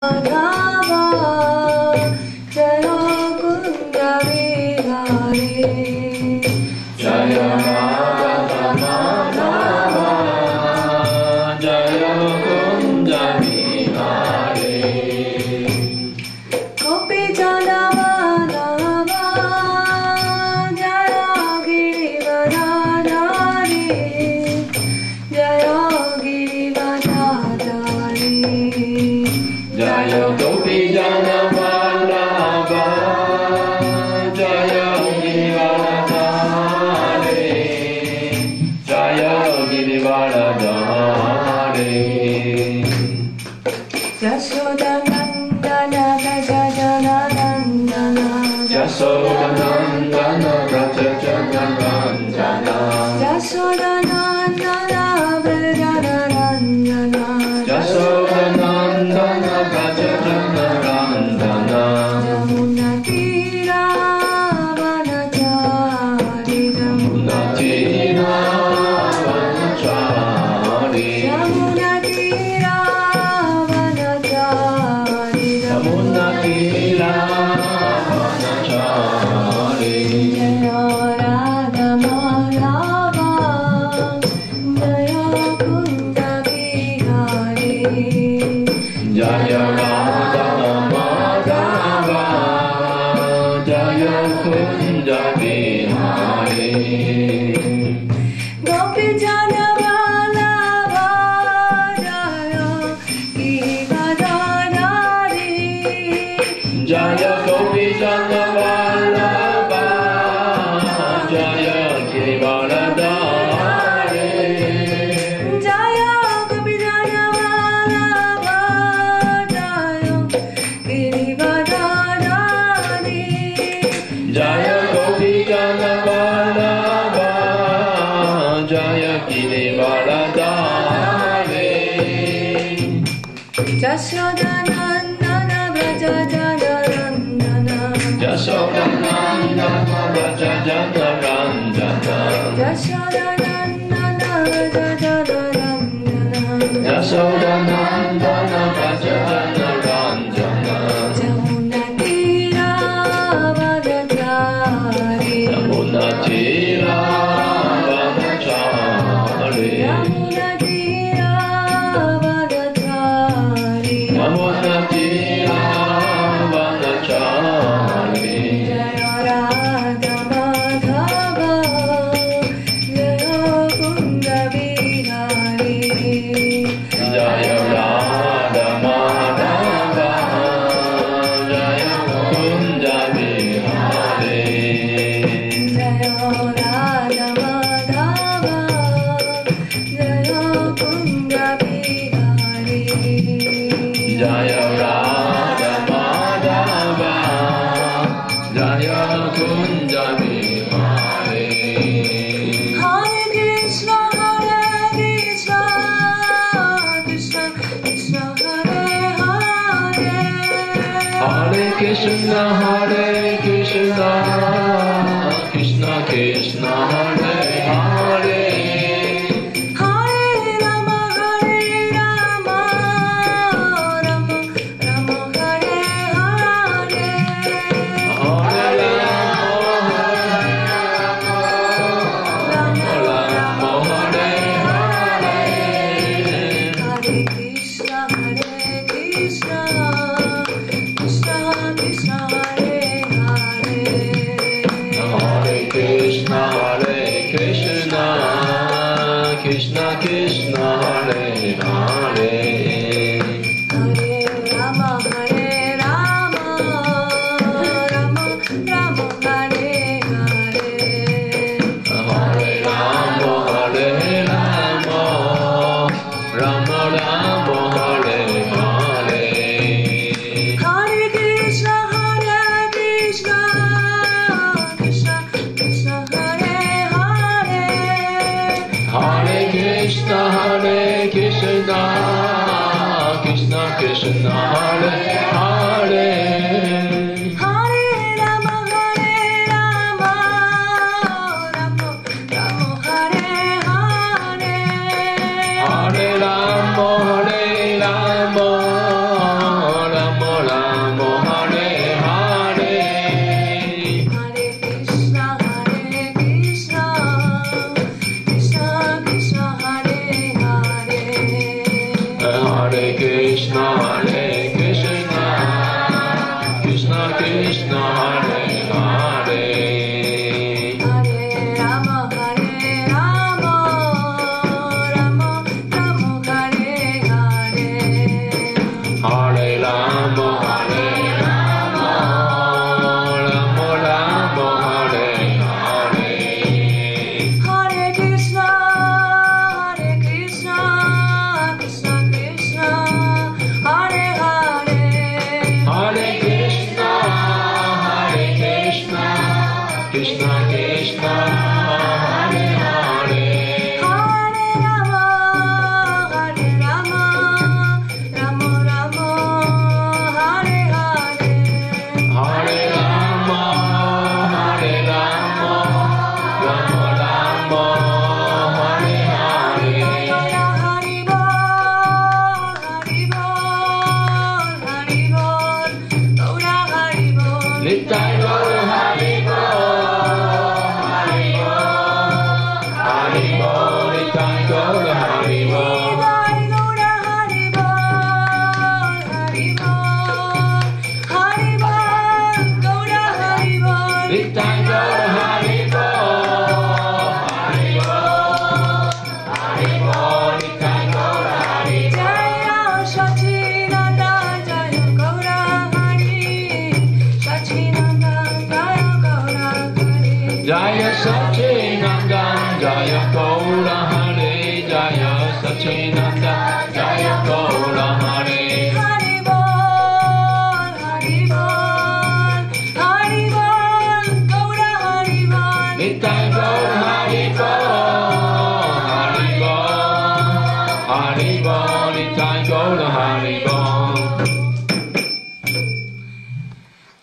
Hare Rama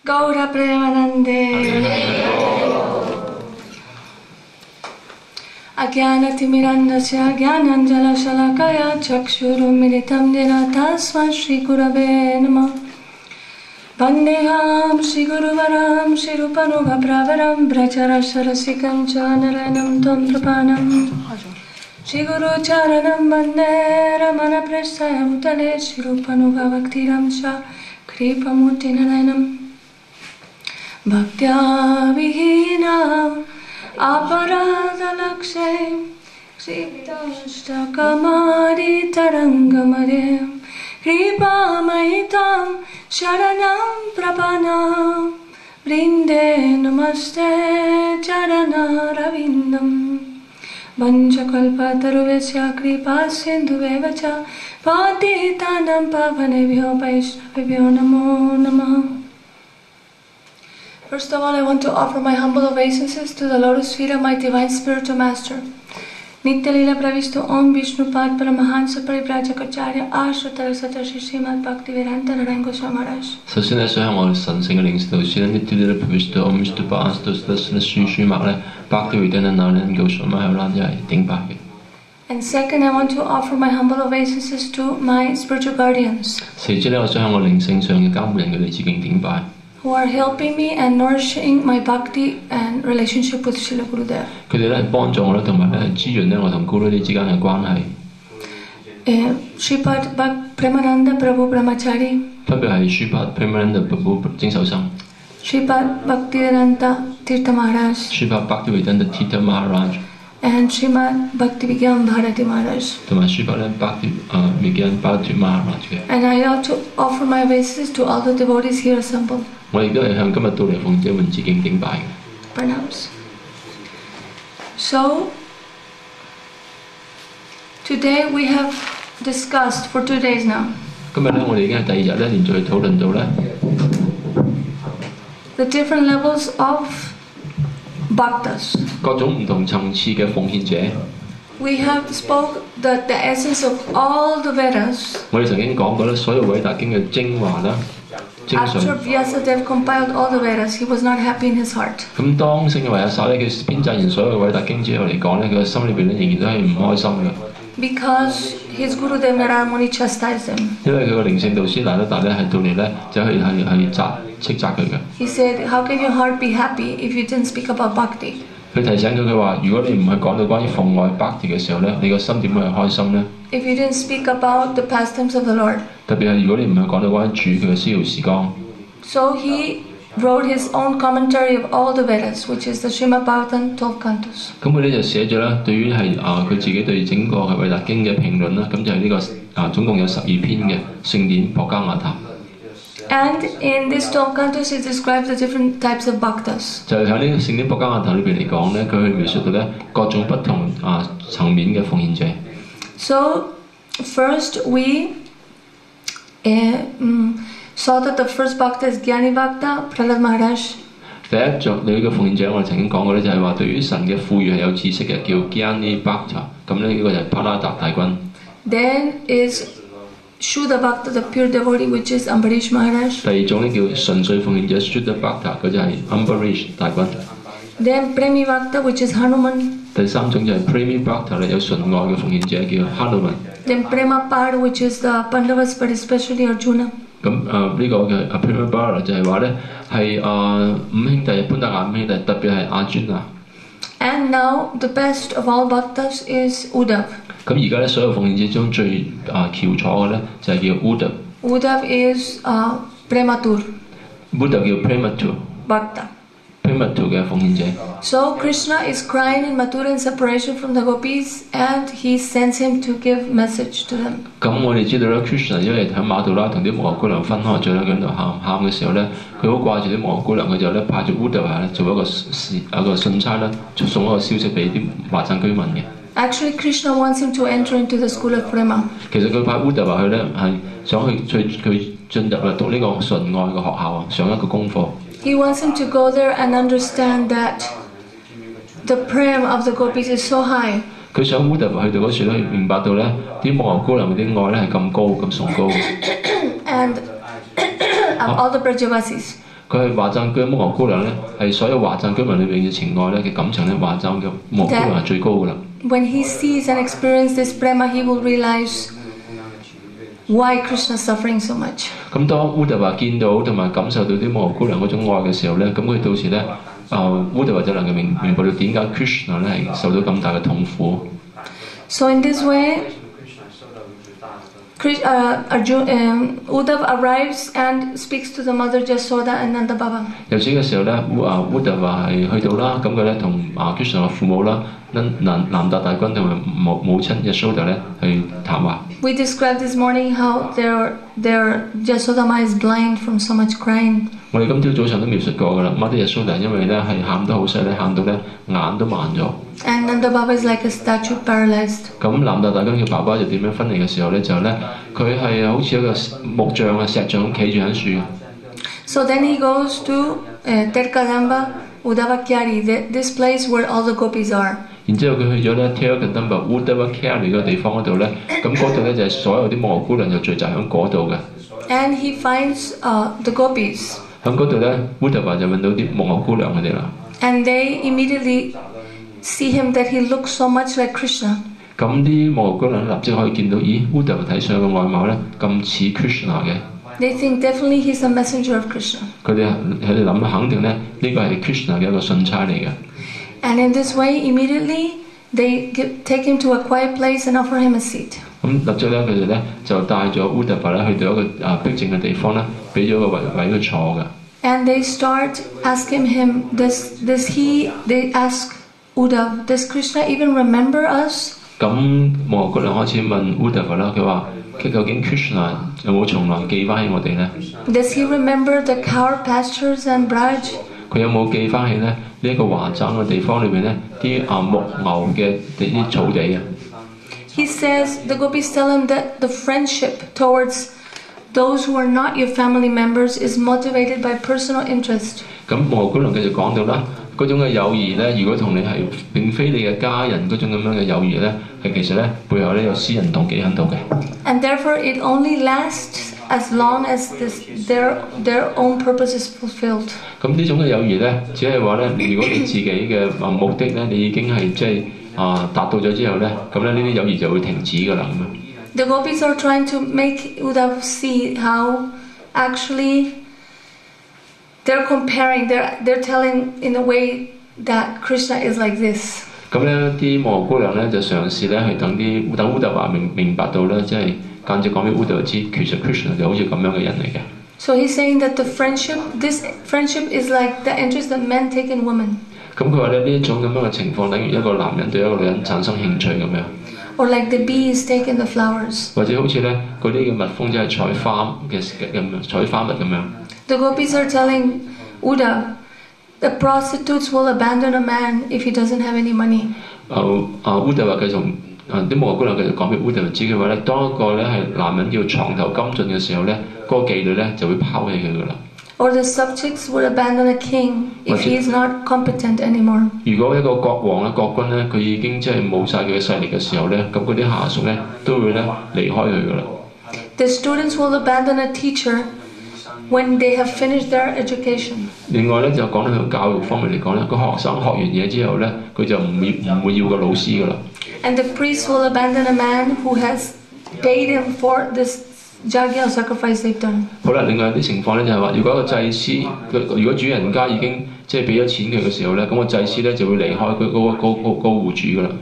Gaura Premanande Ajnanatimirandasya Jnananjala Shalakaya Chakshurumilitam Jena Tasma Shri Gurave Namah Vandeham Shri Guruvaram Shri Rupanuga Pravaram Brajara Sarasikam Chanaranam Tantrapanam Shri Guru Charanam Vande Ramana Prasthayam Tale Shri Rupanuga Bhaktiram Cha Kripamurti Narayanam Bhaktya Vihina Aparadalakshay Ksiptashtakamari Tarangamadem Kripamaitam Sharanam Prapanam Vrinde Namaste Charana Ravindam Vanchakalpataruvesya Kripa Sindhuvevacha Patitanam Pavanebhyo Vaishnavebhyo Namo Namah. First of all, I want to offer my humble obeisances to the lotus feet of my divine spiritual master. Nitya Lila Pravisto Om Vishnu Pad Paramahansa Parivrajakacarya Ashratara Satarshi Srimad Bhaktivedanta Narayana Goswami Maharaj. 首先咧，想向我哋神聖嘅領事導師咧，Nitya Lila Pravisto Om Vishnu Pad Paramahansa Bhaktivedanta Narayana Goswami Maharaj一係頂拜嘅。And second, I want to offer my humble obeisances to my spiritual guardians. 其次咧，我想向我靈性上嘅監護人佢哋致敬頂拜。Who are helping me and nourishing my bhakti and relationship with Srila Gurudev. 佢哋咧係幫助我咧，同埋咧係滋潤咧我同 Guru 之間嘅關係。Sripad Premananda Prabhu Brahmachari. 分別係 Sripad Premananda Prabhu 精手生。Sripad Bhaktivedanta Tirtha Maharaj. Sripad Bhaktivedanta Tirtha Maharaj. And Srimad Bhaktivigyan Bharati Maharaj. 同埋 Sripad Bhaktivigyan Bharati Maharaj 嘅。And I also offer my obeisances to all the devotees here assembled. 我亦都係向今日到嚟奉者們致敬頂拜嘅。Pranams. So today we have discussed for 2 days now. 今日咧，我哋已經係第二日咧，連續去討論到咧 the different levels of bhaktas. 各種唔同層次嘅奉獻者。We have spoke that the essence of all the Vedas. 我哋曾經講過咧，所有偉大經嘅精華啦。After Vyasadeva compiled all the Vedas, he was not happy in his heart. 咁當聖嘅維亞薩咧，佢編製完所有偉大經之後嚟講咧，佢嘅心裏邊咧仍然都係唔開心嘅。Because his Gurudev Narayana Muni chastised him. 因為佢個靈性導師拿德達咧係到嚟咧，就係斥責佢嘅。He said, "How can your heart be happy if you didn't speak about bhakti?" 佢提醒佢話：如果你唔係講到關於奉愛 bhakti 嘅時候咧，你個心點會係開心咧？ If you didn't speak about the pastimes of the Lord. 特別係如果你唔係講到關於主佢嘅逍遙時光。So he wrote his own commentary of all the Vedas, which is the Srimad Bhagavatam 12 cantos. 咁佢咧就寫咗啦，對於係佢自己對整個嘅偉大經嘅評論啦，咁就係呢個總共有12篇嘅聖典博加雅談。And in this 12 cantos, it describes the different types of bhaktas. 就喺呢個聖經博家眼頭裏邊嚟講咧，佢去描述到咧各種不同層面嘅奉獻者。So first we saw that the first bhakta is Gyani Bhakta, Prahlad Maharaj. 第一種你嘅奉獻者，我哋曾經講過咧，就係話對於神嘅賦予係有知識嘅，叫 Gyani Bhakta。咁呢個就係帕拉達大軍。Then is Shuddha Bhakta, the pure devotee, which is Ambarish Maharaj. 第二種咧叫純粹奉獻者 Shuddha Bhakta，佢就係 Ambarish 大軍。Then Premi Bhakta, which is Hanuman. 第三種就係 Premi Bhakta 咧，有純愛嘅奉獻者叫 Hanuman。Then Prema Par, which is the Pandavas, but especially Arjuna. 咁呢個嘅 Prema Par 就係話咧係五兄弟潘達雅五兄弟，特別係阿尊啊。And now the best of all bhaktas is Uddhav. 咁而家咧所有奉獻者中最翹楚嘅咧就係叫 Uddhav。Uddhav is Prematur Uddhav 叫 Prematur Bhakta。Prematur 嘅奉獻者。So Krishna is crying in Mathura in separation from the gopis, and he sends him to give message to them. 咁我哋知道咧 ，Krishna 因為喺馬杜拉同啲摩羅姑娘分開咗啦，佢喺度喊嘅時候咧，佢好掛住啲摩羅姑娘，佢就咧派咗 Uddhav 做一個信差啦，送一個消息俾啲華鎮居民嘅。Actually, Krishna wants him to enter into the school of Prema. 其實佢派 Uddhav 去咧係想佢進入嚟讀呢個純愛嘅學校啊，上一個功課。He wants him to go there and understand that the prem of the gopis is so high. 佢想 Uddhav 去到嗰處咧，明白到咧啲摩羅姑娘啲愛咧係咁高咁崇高。And of all the Brajavasis. 佢係華鎮居摩羅姑娘咧，係所有華鎮居民裏邊嘅情愛咧嘅感情咧，華鎮嘅摩羅姑娘係最高噶啦。When he sees and experiences this prema, he will realize why Krishna is suffering so much. 咁當 Uddhav 見到同埋感受到啲摩羅姑娘嗰種愛嘅時候咧，咁佢到時咧，Uddhav 就能夠明白到點解 Krishna 咧係受到咁大嘅痛苦。So in this way, Uddhav arrives and speaks to the mother Jasoda and Nanda Baba. 由此嘅時候咧，Uddhav 係去到啦，咁佢咧同Krishna 嘅父母啦，南達大軍同埋母親 Yasoda 咧去談話。We described this morning how their Jasodama is blind from so much crying. 我哋今朝早上都描述過㗎啦，Mother Yasoda 因為咧係喊得好犀利，喊到咧眼都盲咗。And Nanda Baba is like a statue paralyzed. 咁南達大軍嘅爸爸就點樣分離嘅時候咧，就咧佢係好似一個木像啊、石像咁企住喺樹。So then he goes to Terkadamba Uddavakyari, this place where all the gopis are. 然之後佢去咗咧 Terkadamba Uddavakyari 個地方嗰度咧，咁嗰度咧就係所有啲摩羅姑娘就聚集喺嗰度嘅。And he finds the gopis. 喺嗰度咧 Uddhava 就揾到啲摩羅姑娘佢哋啦。And they immediately see him that he looks so much like Krishna. 咁啲摩羅姑娘立即可以見到，咦 Uddhava 睇上嘅外貌咧咁似 Krishna 嘅。They think definitely he's a messenger of Krishna. 佢哋諗肯定咧呢個係 Krishna 嘅一個信差嚟嘅。And in this way, immediately they take him to a quiet place and offer him a seat. 咁立即咧佢哋咧就帶咗 Uddhava 咧去到一個僻靜嘅地方咧，俾咗個位佢坐嘅。And they start asking him, they ask Uddhav, does Krishna even remember us? 咁摩羅姑娘開始問 Uddhava 啦，佢話究竟 Krishna 有冇從來記翻起我哋咧 Does he remember the cow pastures and Braj? 佢有冇記翻起咧呢一個華贊嘅地方裏邊咧啲牧牛嘅啲草地啊 He says, the gopis tell him that the friendship towards those who are not your family members is motivated by personal interest. 咁摩羅姑娘繼續講到啦，嗰種嘅友誼咧，如果同你係並非你嘅家人嗰種咁樣嘅友誼咧，係其實咧背後咧有私人動機喺度嘅。And therefore it only lasts as long as their own purpose is fulfilled. 咁呢種嘅友誼咧，只係話咧，如果你自己嘅目的咧，你已經係即係達到咗之後咧，咁咧呢啲友誼就會停止㗎啦咁樣。The gopis are trying to make Uddhav see how actually they're comparing, they're telling in a way that Krishna is like this. 咁咧啲摩羅姑娘咧就嘗試咧去等Uddhava明白到咧，即係間接講俾Uddhava知，其實 Krishna 就好似咁樣嘅人嚟嘅。So he's saying that this friendship is like the interest that men take in women. 咁佢話咧呢一種咁樣嘅情況，等於一個男人對一個女人產生興趣咁樣。or like the bees take in the flowers. 或者好似咧嗰啲嘅蜜蜂即係採花嘅咁樣，採花蜜咁樣。The gopis are telling Uddhav, the prostitutes will abandon a man if he doesn't have any money. Uddhav 話繼續啲幕後姑娘繼續講俾 Uddhav 知嘅話咧，當一個咧係男人叫床頭金盡嘅時候咧，嗰、個妓女咧就會拋棄佢噶啦。Or the subjects would abandon a king if he is not competent anymore. 如果一個國王咧、國君咧，佢已經即係冇晒佢嘅勢力嘅時候咧，咁嗰啲下屬咧都會咧離開佢噶啦。The students will abandon a teacher when they have finished their education. 另外咧就講到喺教育方面嚟講咧，個學生學完嘢之後咧，佢就唔會要個老師噶啦。And the priest will abandon a man who has paid him for this Jagya sacrifice they've done. 好啦，另外啲情況咧就係話，如果個祭司，如果主人家已經即係俾咗錢佢嘅時候咧，咁個祭司咧就會離開佢個戶主噶啦。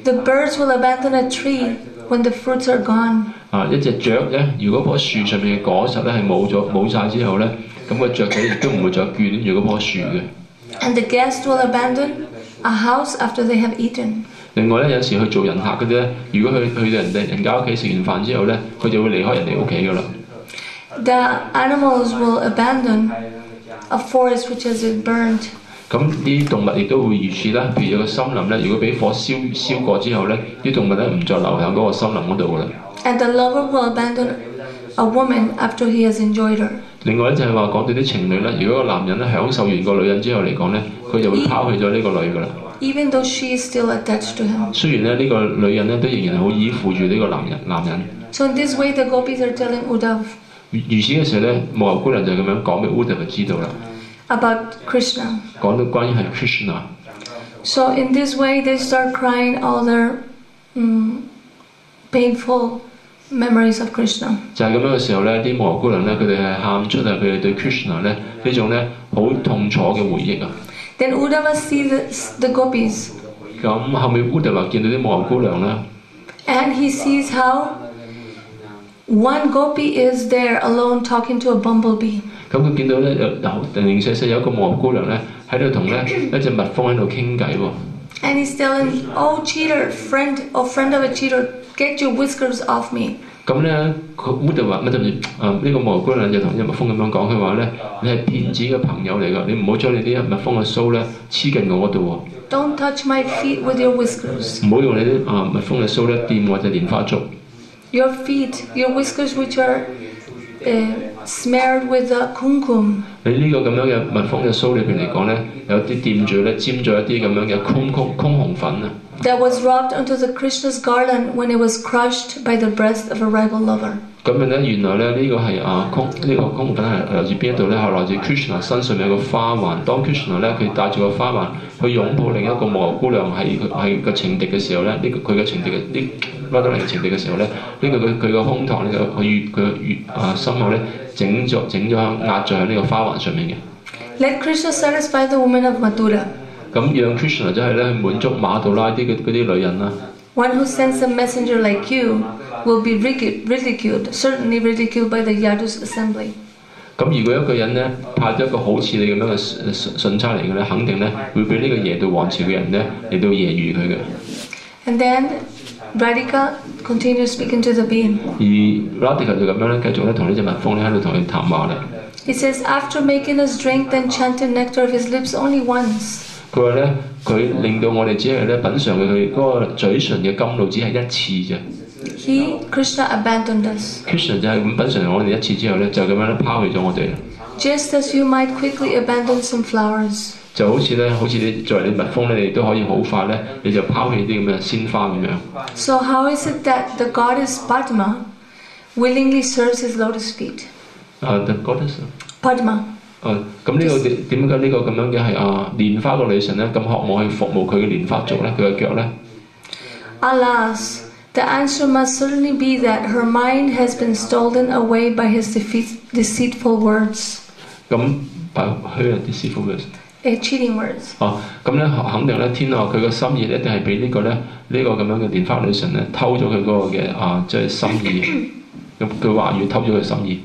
The birds will abandon a tree when the fruits are gone. 一隻雀咧，如果棵樹上面嘅果實咧係冇晒之後咧，咁個雀仔亦都唔會再眷住嗰棵樹嘅。And the guest will abandon a house after they have eaten. 另外咧，有時去做人客嗰啲咧，如果去到人家屋企食完飯之後咧，佢就會離開人哋屋企噶啦。The animals will abandon a forest which has been burned. 咁啲動物亦都會如此啦。譬如有個森林咧，如果俾火燒過之後咧，啲動物咧唔再留喺嗰個森林嗰度噶啦。And the lover will abandon a woman after he has enjoyed her. 另外咧就係話講到啲情侶咧，如果個男人咧享受完個女人之後嚟講咧，佢就會拋棄咗呢個女噶啦。Even though she is still attached to him. 雖然咧呢個女人咧都仍然係好依附住呢個男人。So in this way, the gopis are telling Uddhav. 如此嘅時候咧，幕後姑娘就咁樣講俾 Uddhav 知道啦。About Krishna. 講到關於係 Krishna。So in this way, they start crying all their painful memories of Krishna. 就係咁樣嘅時候咧，啲幕後姑娘咧，佢哋係喊出佢哋對 Krishna 咧呢種咧好痛楚嘅回憶啊。Then Uddhava sees the gopis. 咁後尾 Uddhava 見到啲幕後姑娘啦。And he sees how one gopi is there alone talking to a bumblebee. 咁佢見到咧零零舍舍有一個幕後姑娘咧喺度同咧一隻蜜蜂喺度傾偈喎。And he's telling, "Oh cheater, friend of a cheater, get your whiskers off me." 咁咧，Uddhava 乜就呢個幕後姑娘就同隻蜜蜂咁樣講，佢話咧：你係騙子嘅朋友嚟㗎，你唔好將你啲蜜蜂嘅須咧黐近我嗰度喎。Don't touch my feet with your whiskers. 唔好用你啲蜜蜂嘅須咧掂我隻蓮花足。Your feet, your whiskers which are smeared with kumkum. 你呢個咁樣嘅蜜蜂嘅須裏邊嚟講咧，有啲掂住咧沾咗一啲咁樣嘅空紅粉啊。That was rubbed onto the Krishna's garland when it was crushed by the breast of a rival lover. 咁樣咧，原來咧呢個係呢個空紅粉係來自邊一度咧？係來自 Krishna 身上面有個花環。當 Krishna 咧佢帶住個花環去擁抱另一個幕後姑娘係個情敵嘅時候咧，呢個佢嘅情敵嘅呢拉到嚟情敵嘅時候咧，呢個佢個胸膛呢個佢心口咧整咗壓咗喺呢個花環上面嘅。Let Krishna satisfy the woman of Mathura. 咁讓 Krishna 就係咧去滿足馬杜拉嗰啲女人啦。One who sends a messenger like you will be ridiculed, certainly ridiculed by the Yadu's assembly. 咁如果一個人咧派咗一個好似你咁樣嘅信差嚟嘅咧，肯定咧會俾呢個耶度王朝嘅人咧嚟到揶揄佢嘅。And then Radhika continues speaking to the bee. 而 Radhika 就咁樣咧繼續咧同呢隻蜜蜂咧喺度同佢談話咧。He says, after making us drink the enchanted nectar of his lips only once. 佢話咧，佢令到我哋只係咧品嚐佢嗰個嘴唇嘅甘露，只係一次啫。Krishna abandoned us. Krishna 就係咁品嚐我哋一次之後咧，就咁樣咧拋棄咗我哋。Just as you might quickly abandon some flowers. 就好似你作為你蜜蜂咧，你都可以好快咧，你就拋棄啲咁嘅鮮花咁樣。So how is it that the goddess Padma willingly serves his lotus feet? The goddess Padma. 咁呢個點解呢個咁樣嘅係蓮花個女神咧咁渴望去服務佢嘅蓮花足咧？佢嘅腳咧 Alas, the answer must certainly be that her mind has been stolen away by his deceitful words. 咁 by her deceitful words. Cheating words. 咁咧肯定咧，天啊，佢個心意一定係俾呢個咁樣嘅蓮花女神咧偷咗佢嗰個嘅即係心意。咁佢話語偷咗佢心意。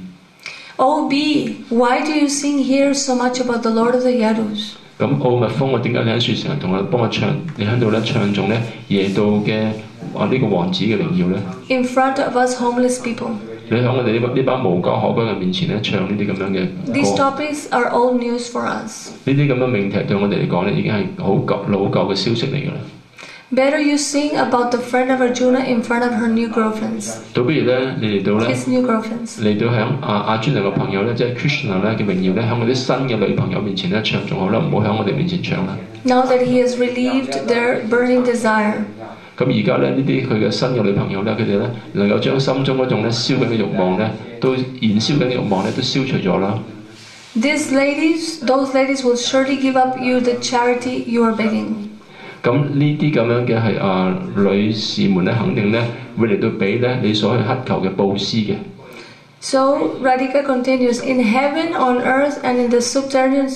Oh bee, why do you sing here so much about the Lord of the Yadus? 咁奧蜜蜂，我點解你喺樹成日同我幫我唱？你喺度咧唱頌咧耶度嘅呢個王子嘅榮耀咧？ In front of us homeless people. 你喺我哋呢班無家可歸嘅面前咧，唱呢啲咁樣嘅 These 歌， topics are old news for us. 呢啲咁嘅命題對我哋嚟講咧，已經係好老舊嘅消息嚟㗎啦。 Better you sing about the friend of Arjuna in front of her new girlfriends. 倒不如咧，你嚟到咧， His new girlfriends. 嚟到喺阿專良嘅朋友咧，即係 Krishna 咧嘅榮耀咧，喺我啲新嘅女朋友面前咧唱仲好啦，唔好喺我哋面前唱啦。 Now that he has relieved their burning desire. 咁而家咧呢啲佢嘅新嘅女朋友咧，佢哋咧能夠將心中嗰種咧燒緊嘅慾望咧，都燃燒緊嘅慾望咧，都消除咗啦。 Those ladies will surely give up you the charity you are begging. 咁呢啲咁樣嘅係女士們咧，肯定咧會嚟到俾咧你所去乞求嘅佈施嘅。 So Radhika continues, in heaven, on earth, and in the subterranean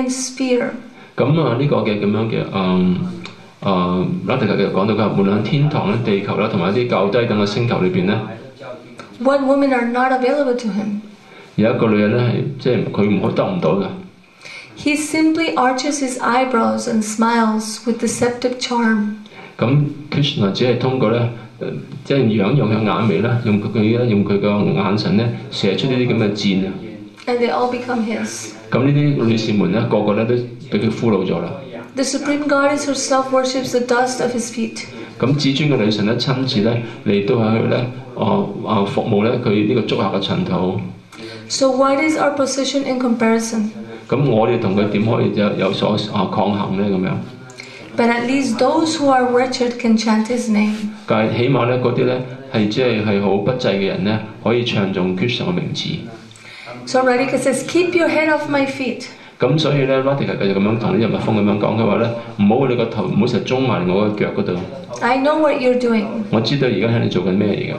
sphere. 咁呢個嘅咁樣嘅拉迪克嘅講到佢無論天堂咧、地球啦，同埋一啲較低等嘅星球裏邊咧， What women are not available to him? 有一個女人咧係即係佢得唔到嘅。 He simply arches his eyebrows and smiles with deceptive charm. 咁 Krishna 只係通過咧，即係用佢眼眉啦，用佢嘅眼神咧，射出呢啲咁嘅箭啊！ And they all become his. 咁呢啲女士們咧，個個咧都俾佢俘虜咗啦。 The Supreme Goddess herself worships the dust of his feet. 咁至尊嘅女神咧，親自咧嚟到去咧，服務咧佢呢個足下嘅塵土。 So what is our position in comparison? 咁我哋同佢點可以有所抗衡咧？咁樣。 But at least those who are wretched can chant his name. 但係起碼咧，嗰啲咧係即係好不濟嘅人咧，可以唱頌 Krishna 嘅名字。 So Radhika says, keep your head off my feet. 咁所以咧 Radhika 繼續咁樣同呢隻蜜蜂咁樣講，佢話咧唔好你個頭唔好成日中埋我個腳嗰度。 I know what you're doing. 我知道而家喺你做緊咩嚟㗎。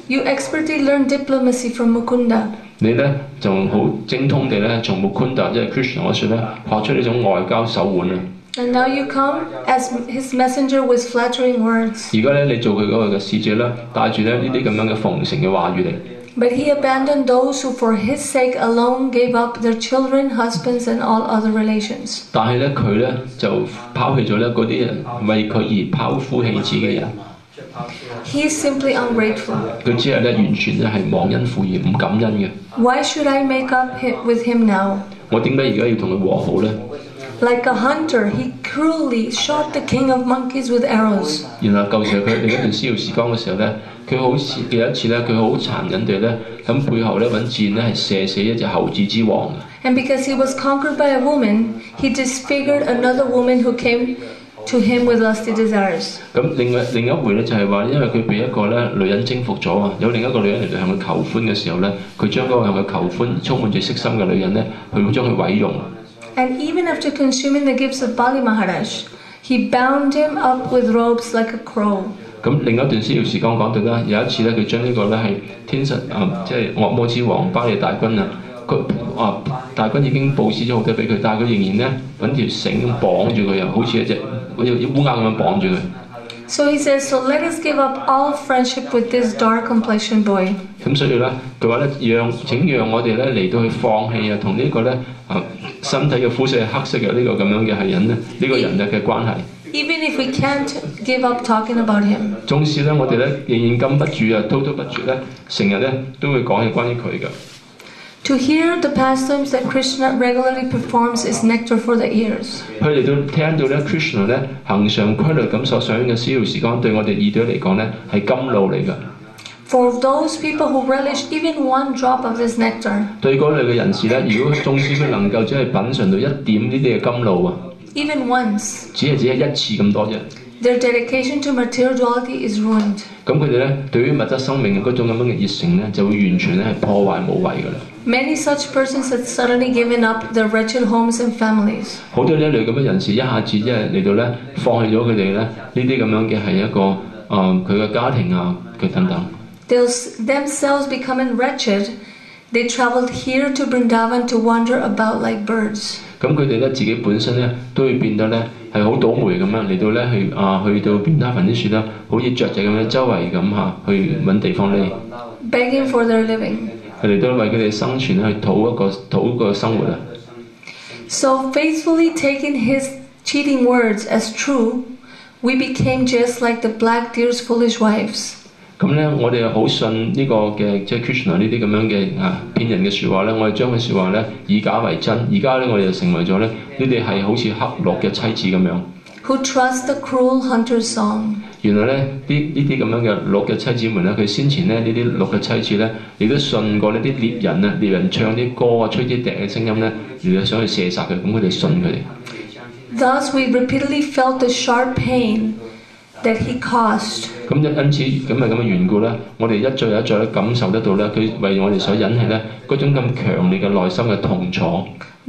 You expertly learn diplomacy from Mukunda. 你咧就好精通地咧，從 Mukunda 即係 Krishna 嗰處咧學出呢種外交手腕啊！ And now you come as his messenger with flattering words. 而家咧你做佢嗰個嘅使者啦，帶住咧呢啲咁樣嘅奉承嘅話語嚟。 But he abandoned those who for his sake alone gave up their children, husbands, and all other relations. 但係咧佢咧就拋棄咗咧嗰啲人為佢而拋夫棄子嘅人。 He is simply ungrateful. 佢只係咧完全咧係忘恩負義唔感恩嘅。 Why should I make up with him now? 我點解而家要同佢和好咧？ Like a hunter, he cruelly shot the king of monkeys with arrows. 然後舊時佢另一段逍遙時光嘅時候咧，佢好似有一次咧，佢好殘忍地咧喺背後咧揾箭咧係射死一隻猴子之王。 And because he was conquered by a woman, he disfigured another woman who came to him with lusty desires. 咁另一回咧就係話，因為佢被一個咧女人征服咗啊，有另一個女人嚟到向佢求歡嘅時候咧，佢將嗰個向佢求歡、充滿住色心嘅女人咧，佢會將佢毀容。 And even after consuming the gifts of Bali Maharaj, he bound him up with ropes like a crow. 咁另一段逍遙時光講到啦，有一次咧，佢將呢個咧係天神即係惡魔之王巴利大軍啊，大軍已經佈施咗好多俾佢，但係佢仍然咧揾條繩綁住佢，又好似一隻好似烏鴉咁樣綁住佢。 So he says, so let us give up all friendship with this dark complexioned boy. 咁所以咧，佢話咧，請讓我哋咧嚟到去放棄啊，同呢個咧身體嘅膚色係黑色嘅呢個咁樣嘅係人咧，呢個人嘅關係。 Even if we can't give up talking about him. 縱使咧，我哋咧仍然禁不住啊，滔滔不絕咧，成日咧都會講嘅關於佢嘅。 To hear the pastimes that Krishna regularly performs is nectar for the ears. 佢嚟到聽到咧 Krishna 咧恒常規律咁所上嘅逍遙時光，對我哋耳朵嚟講咧係甘露嚟㗎。 For those people who relish even one drop of this nectar. 對嗰類嘅人士咧，如果縱使佢能夠只係品嚐到一點呢啲嘅甘露啊， Even once. 只係一次咁多啫。 Their dedication to material duality is ruined. 咁佢哋咧對於物質生命嘅嗰種咁樣嘅熱誠咧，就會完全咧係破壞無謂㗎啦。 Many such persons had suddenly given up their wretched homes and families. 好多呢一類咁嘅人士，一下子即係嚟到咧放棄咗佢哋咧呢啲咁樣嘅係一個佢嘅家庭啊佢等等。 Themselves becoming wretched, they traveled here to Vrindavan to wander about like birds. 咁佢哋咧自己本身咧都會變得咧係好倒霉咁樣嚟到咧去到邊打份啲樹啦，好似雀仔咁樣周圍咁去揾地方匿。 Begging for their living. 係嚟到為佢哋生存去討一個生活啊。 So faithfully taking his cheating words as true, we became just like the black deer's foolish wives. 咁咧，我哋好信呢個嘅即係 Krishna 呢啲咁樣嘅騙人嘅説話咧，我哋將佢説話咧以假為真。而家咧，我哋就成為咗咧，你哋係好似黑鹿嘅妻子咁樣。Who trust the cruel hunter's song? 原來咧，呢啲咁樣嘅鹿嘅妻子們咧，佢先前咧呢啲鹿嘅妻子咧，亦都信過呢啲獵人啊，獵人唱啲歌啊，吹啲笛嘅聲音咧，如果想去射殺佢，咁佢哋信佢哋。Thus we repeatedly felt the sharp pain that he caused. 咁因此咁嘅緣故咧，我哋一再咧感受得到咧，佢為我哋所引起咧嗰種咁強烈嘅內心嘅痛楚。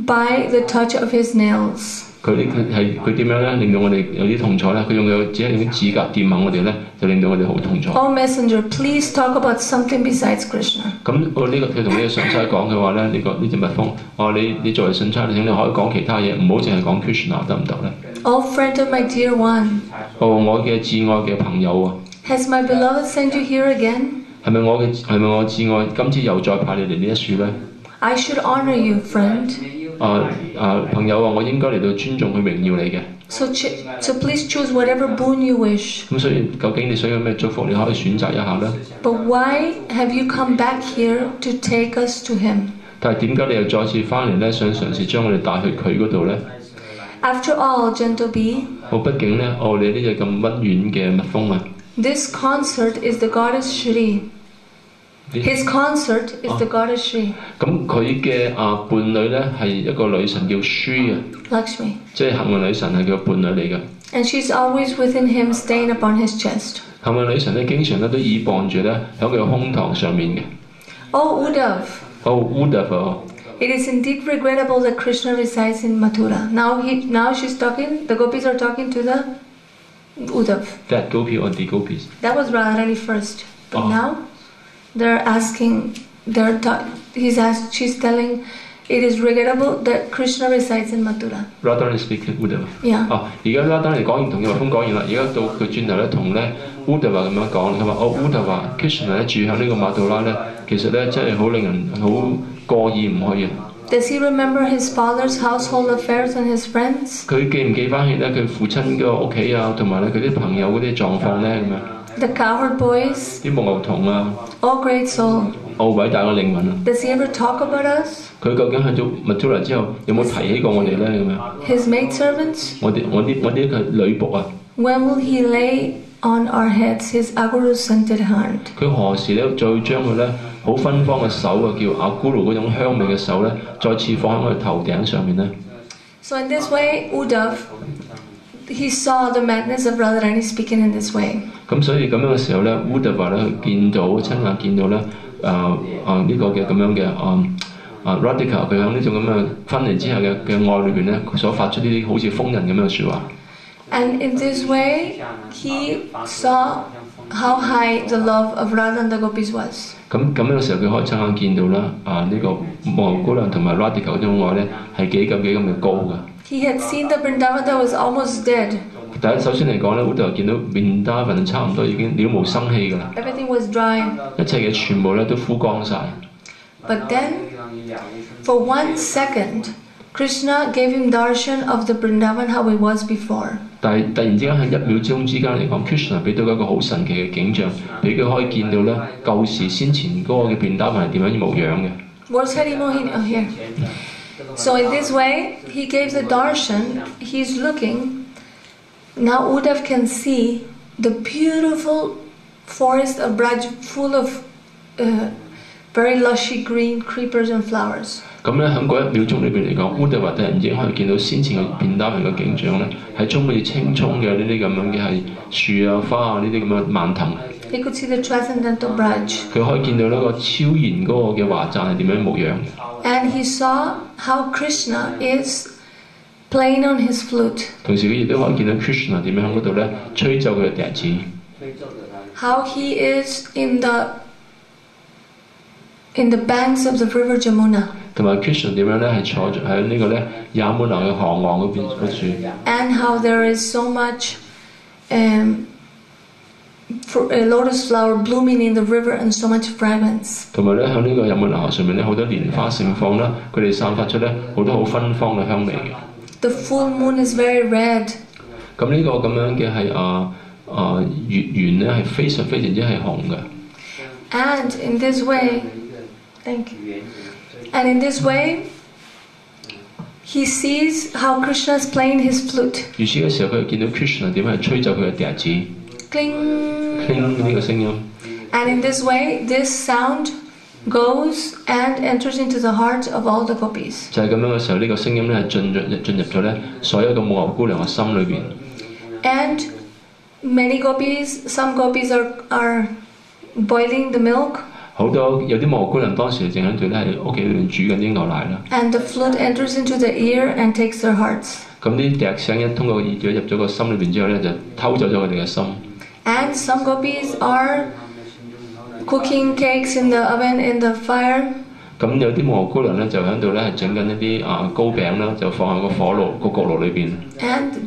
By the touch of his nails. 佢點樣咧，令到我哋有啲痛楚咧？佢只係用指甲掂下我哋咧，就令到我哋好痛楚。Oh messenger, please talk about something besides Krishna. 咁佢同呢個信差講嘅話咧，呢隻蜜蜂，你作為信差，你可以講其他嘢，唔好淨係講 Krishna 得唔得咧？ Oh friend of my dear one. 我嘅至愛嘅朋友啊 Has my beloved sent you here again? 係咪我至愛今次又再派你嚟呢一處咧？ I should honor you, friend. 朋友啊，我應該嚟到尊重佢榮耀你嘅。So please choose whatever boon you wish. 咁所以究竟你想要咩祝福，你可以選擇一下啦。But why have you come back here to take us to him? 但係點解你又再次翻嚟咧，想嘗試將我哋帶去佢嗰度咧？ After all, gentle bee. 畢竟咧，你呢隻咁溫軟嘅蜜蜂啊。This consort is the goddess Shri. His consort is the goddess Shri. 咁佢嘅伴侶咧係一個女神叫 Shri 啊 Lakshmi. 即係幸運女神係佢嘅伴侶嚟嘅。And she's always within him, staying upon his chest. 幸運女神咧經常咧都倚傍住咧喺佢嘅胸膛上面嘅。Oh Uddhav. Uddhav. It is indeed regrettable that Krishna resides in Mathura. Now she's talking. The gopis are talking to the Uddhav. That gopi or the gopis? That was Radharani first, but now they're asking. She's telling, it is regrettable that Krishna resides in Mathura. Radharani speak Uddhav. Yeah. 而家 Radharani 講完同蜜蜂講完啦，而家到佢轉頭咧同咧 Uddhav 咁樣講，佢話Uddhav 話 Krishna 咧住喺呢個馬杜拉咧，其實咧真係好令人好過意唔去嘅。Does he remember his father's household affairs and his friends? 佢記唔記翻起咧佢父親個屋企啊，同埋咧佢啲朋友嗰啲狀況咧咁樣？ The cowherd boys. 啲牧牛童啊。Oh great soul. 偉大嘅靈魂啊。Does he ever talk about us? 佢究竟去咗 Mathura 之後，有冇提起過我哋咧咁樣？ His maidservants. 我啲嘅女僕啊。When will he lay on our heads his aguru-scented hand? 佢何時咧再將佢咧好芬芳嘅手啊，叫阿咕嚕嗰種香味嘅手咧，再次放喺我哋頭頂上面咧？ So in this way, Uddhav, he saw the madness of Radharani speaking in this way. 咁所以咁樣嘅時候咧 ，Uddhav 咧佢親眼見到咧呢個嘅咁樣嘅Radhika 佢喺呢種咁嘅分離之後嘅愛裏邊咧，所發出呢啲好似瘋人咁樣嘅説話。And in this way, he saw how high the love of Radha and the gopis was. 咁樣嘅時候，佢可以親眼見到啦，呢個牧牛姑娘同埋 Radhika 嗰種愛咧係幾咁嘅高㗎。He had seen the Vrindavan that was almost dead. 首先嚟講咧，Uddhav見到 Vrindavan 差唔多已經了無生氣㗎啦。Everything was dry. 一切嘅全部咧都枯乾晒。But then, for 1 second, Krishna gave him darshan of the Vrindavan how it was before. 但係突然之間喺1秒鐘之間嚟講 ，Krishna 俾到一個好神奇嘅景象，俾佢可以見到咧舊時先前嗰個嘅Vrindavan係點樣模樣嘅。Where's Hari Mohin? Oh, here. So in this way, he gave the darshan. He's looking. Now Uddhav can see the beautiful forest of Braj full of very lushy green creepers and flowers. 咁咧喺嗰1秒鐘裏邊嚟講，Uddhav突然之間可以見到先前嘅Vrindavan嘅景象咧，係充滿青葱嘅呢啲咁樣嘅係樹啊、花啊呢啲咁嘅蔓藤。He could see the transcendental Braj. 佢可以見到呢個超然嗰個嘅華讚係點樣模樣。And he saw how Krishna is playing on his flute. 同時佢亦都可以見到 Krishna 點樣喺嗰度咧吹奏佢嘅笛子。How he is in the banks of the river Jamuna. 同埋 Krishna 點樣咧係坐喺呢個咧Yamuna嘅河岸嗰處。And how there is so much lotus flower blooming in the river and so much fragrance. 同埋咧喺呢個Yamuna河上面咧好多蓮花盛放啦，佢哋散發出咧好多好芬芳嘅香味嘅。The full moon is very red. 咁呢個咁樣嘅係月圓咧係非常之係紅嘅。And in this way, thank you. And in this way, he sees how Krishna is playing his flute. 如此嘅時候，佢就見到 Krishna 點樣吹奏佢嘅笛子 ，cling 呢個聲音。And in this way, this sound goes and enters into the heart of all the gopis. 就係咁樣嘅時候，呢個聲音咧係進入咗咧所有嘅母牛姑娘嘅心裏邊。And many gopis, some gopis are boiling the milk. 好多有啲母牛姑娘當時正喺度咧喺屋企裏邊煮緊啲牛奶啦。And the flute enters into the ear and takes their hearts. 咁啲笛聲一通過耳朵入咗個心裏邊之後咧，就偷走咗佢哋嘅心。And some gopis are cooking cakes in the oven in the fire. 咁有啲母牛姑娘咧就喺度咧係整緊一啲糕餅啦，就放喺個火爐個焗爐裏邊。And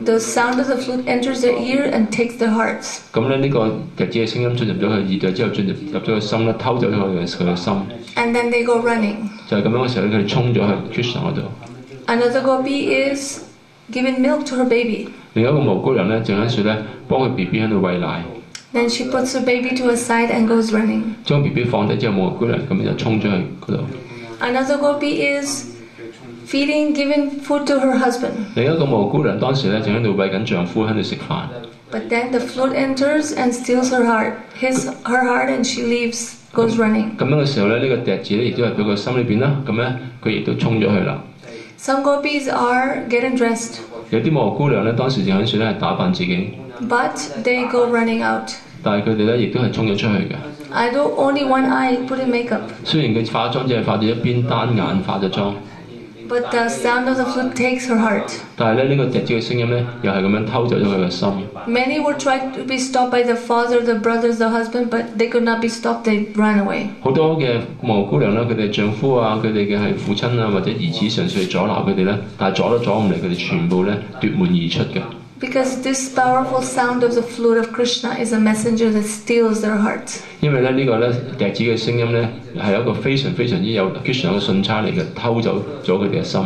the sound of the flute enters their ear and takes their hearts. 咁咧呢個笛子嘅聲音進入咗佢耳朵之後，進入咗個心咧，偷走咗佢嘅心。And then they go running. 就係咁樣嘅時候咧，佢哋衝咗去 Krishna 嗰度。Another gopi is giving milk to her baby. 另一個母姑娘咧，正喺度咧幫佢 B B 喺度餵奶。Then she puts the baby to a side and goes running. 將 B B 放低之後，母姑娘咁就衝咗去嗰度。Another gopi is giving food to her husband. 另一個母姑娘當時咧正喺度餵緊丈夫喺度食飯。But then the flute enters and steals her heart, her heart, and she leaves, goes running. 咁樣嘅時候咧，呢個笛子咧亦都係佢個心裏邊啦。咁咧佢亦都衝咗去啦。Some gopis are getting dressed. 有啲母姑娘咧當時正喺度咧係打扮自己。But they go running out. 但係佢哋咧亦都係衝咗出去嘅。I do only one eye put in makeup. 雖然佢化妝只係化咗一邊單眼化咗妝。But the sound of the flute takes her heart. 但係咧呢個笛子嘅聲音咧又係咁樣偷走咗佢嘅心。Many were trying to be stopped by the father, the brothers, the husband, but they could not be stopped. They ran away. 好多嘅母姑娘啦，佢哋丈夫啊，佢哋嘅係父親啊或者兒子嘗試去阻撓佢哋咧，但係阻都阻唔嚟，佢哋全部咧奪門而出嘅。Because this powerful sound of the flute of Krishna is a messenger that steals their hearts. 因為咧呢個咧笛子嘅聲音咧係一個非常之有 Krishna 嘅信差嚟嘅，偷走咗佢哋嘅心。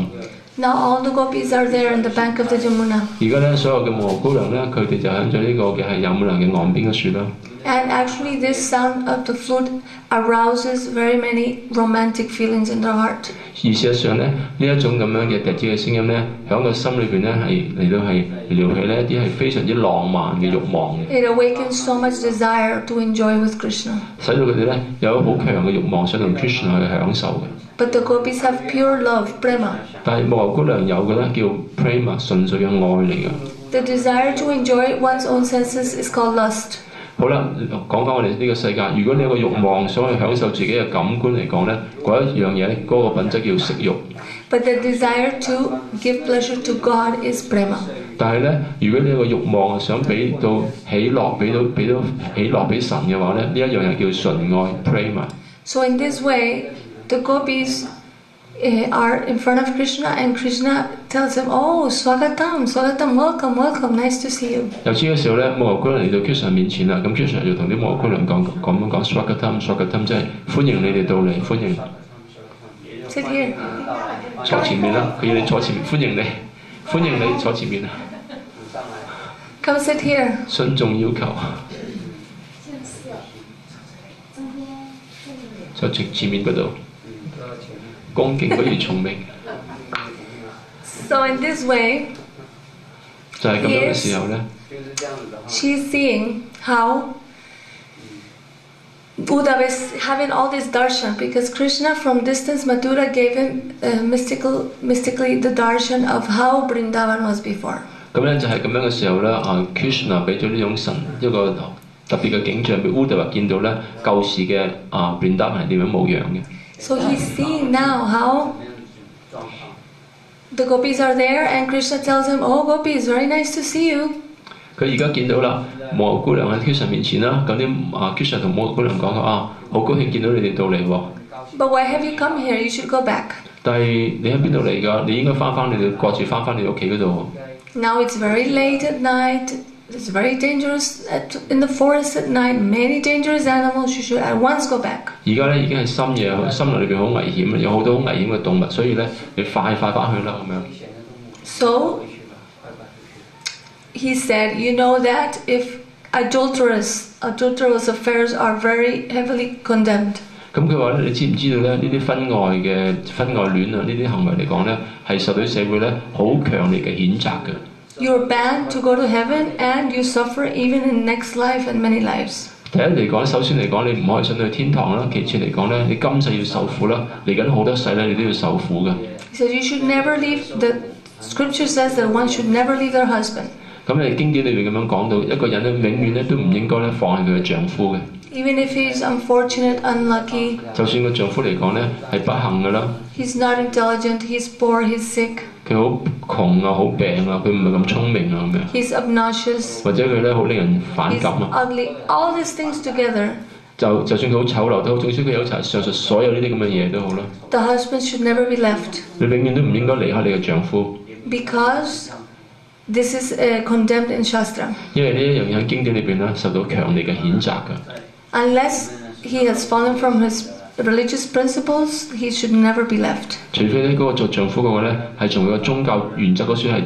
Now all the gopis are there on the bank of the Jamuna. 而家咧所有嘅母姑娘咧，佢哋就喺咗呢個嘅係yamunā嘅岸邊嘅樹啦。And actually this sound of the flute arouses very many romantic feelings in their heart. 而事實上咧，呢一種咁樣嘅笛子嘅聲音咧，喺個心裏邊咧係嚟到係撩起呢一啲係非常之浪漫嘅慾望嘅。It awakens so much desire to enjoy with Krishna. 使到佢哋咧有好強嘅慾望，想同 Krishna 去享受嘅。But the gopis have pure love, prema. 但係母姑娘有嘅咧叫 prema， 純粹嘅愛嚟嘅。The desire to enjoy one's own senses is called lust. 好啦，講翻我哋呢個世界，如果你有個慾望想去享受自己嘅感官嚟講咧，嗰一樣嘢嗰個品質叫食慾。But the desire to give pleasure to God is prema. 但係咧，如果你有個慾望想俾到喜樂，俾到喜樂俾神嘅話咧，呢一樣嘢叫純愛 prema。So in this way, the gopis are in front of Krishna, and Krishna tells them, "Oh, Swagatam, Swagatam, welcome, welcome, nice to see you." 由此嘅時候咧，母牛姑娘嚟到 Krishna 面前啦，咁 Krishna 就同啲母牛姑娘講 Swagatam， Swagatam 即係歡迎你哋到嚟，歡迎。Sit here. 坐前面啦，佢要你坐前面，歡迎你坐前面啊！ Come sit here. 順眾要求，就前面嗰度。恭敬不如從命。So in this way, 就係咁樣嘅時候咧 she's seeing how Uddhava is having all this darshan because Krishna from distance Mathura gave him mystically the darshan of how Vrindavan was before. 咁咧就係咁樣嘅時候咧，Krishna 俾咗呢種神一個特別嘅景象俾 Uddhava 見到咧舊時嘅Vrindavan 係點樣模樣嘅。So he's seeing now how the gopis are there and Krishna tells him, "Oh gopis, very nice to see you." 佢而家見到啦，母姑娘喺 Krishna 面前啦，咁啲Krishna 同母姑娘講好高興見到你哋到嚟喎。But why have you come here? You should go back. 但係你喺邊度嚟㗎？你應該翻你哋各自翻你屋企嗰度。Now it's very late at night. It's very dangerous in the forest at night. Many dangerous animals. You should at once go back. 而家咧已經係深夜，森林裏邊好危險，有好多好危險嘅動物，所以咧你快翻去啦咁樣。So he said, you know that if adulterous affairs are very heavily condemned. 咁佢話咧，你知唔知道咧？呢啲婚外戀啊，呢啲行為嚟講咧，係受到社會咧好強烈嘅譴責嘅。You're banned to go to heaven, and you suffer even in next life and many lives. 第一嚟講，首先嚟講，你唔可以上到去天堂啦；其次嚟講咧，你今世要受苦啦，嚟緊好多世咧，你都要受苦嘅。He said you should never leave. The scripture says that one should never leave their husband. 咁喺經典裏邊咁樣講到，一個人咧永遠咧都唔應該咧放棄佢嘅丈夫嘅。Even if he's unfortunate, unlucky. 就算個丈夫嚟講咧係不幸嘅啦。He's not intelligent. He's poor. He's sick. 佢好窮啊，好病啊，佢唔係咁聰明啊咁樣。He's obnoxious. 或者佢咧好令人反感啊。He's ugly. All these things together. 就算佢好醜陋都好，總之佢有齊上述所有呢啲咁嘅嘢都好啦。The husband should never be left. 你永遠都唔應該離開你嘅丈夫。Because this is condemned in Shastra. 因為呢一樣嘢喺經典裏邊咧受到強烈嘅譴責嘅。Unless he has fallen from his religious principles, he should never be left. 除非咧嗰個做丈夫嗰個咧係從佢嘅宗教原則嗰處係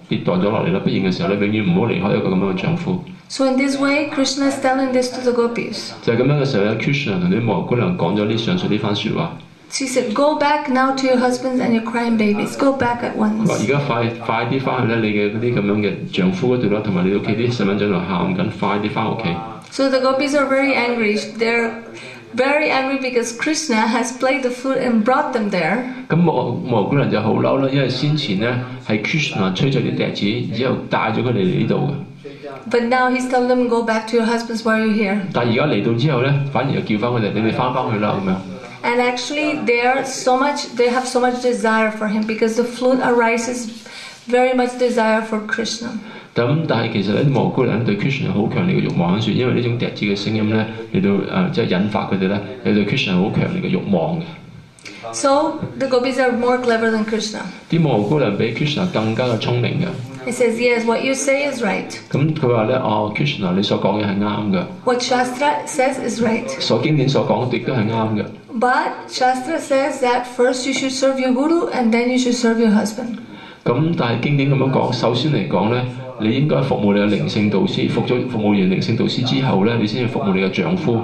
跌墮咗落嚟啦，不然嘅時候咧永遠唔好離開一個咁樣嘅丈夫。So in this way, Krishna is telling this to the gopis. 就係咁樣嘅時候咧 ，Krishna 同啲摩姑娘講咗呢上述呢番説話。She said, "Go back now to your husbands and your crying babies. Go back at once." 話而家快啲翻去咧，你嘅嗰啲咁樣嘅丈夫嗰度啦，同埋你屋企啲細蚊仔喺度喊緊，快啲翻屋企。So the gopis are very angry. They're very angry because Krishna has played the flute and brought them there. 咁摩姑娘就好嬲啦，因為先前咧係 Krishna 吹咗啲笛子，之後帶咗佢哋嚟呢度嘅。But now he's telling them, "Go back to your husbands while you're here." 但係而家嚟到之後咧，反而又叫翻佢哋，你哋翻去啦咁樣。And actually, they have so much desire for him because the flute arises very much desire for Krishna. 但係其實咧，摩姑娘對 Krishna 好強烈嘅慾望喺處，因為呢種笛子嘅聲音咧嚟到即係引發佢哋咧，你對 Krishna 好強烈嘅慾望嘅。So the gopis are more clever than Krishna. 啲摩姑娘比 Krishna 更加嘅聰明嘅。He says, "Yes, what you say is right." 咁佢話咧，Krishna 你所講嘅係啱嘅。What Shastra says is right. 所經典所講亦都係啱嘅。But Shastra says that first you should serve your guru and then you should serve your husband. 咁但係經典咁樣講，首先嚟講咧，你應該服務你嘅靈性導師，服務完靈性導師之後咧，你先至服務你嘅丈夫。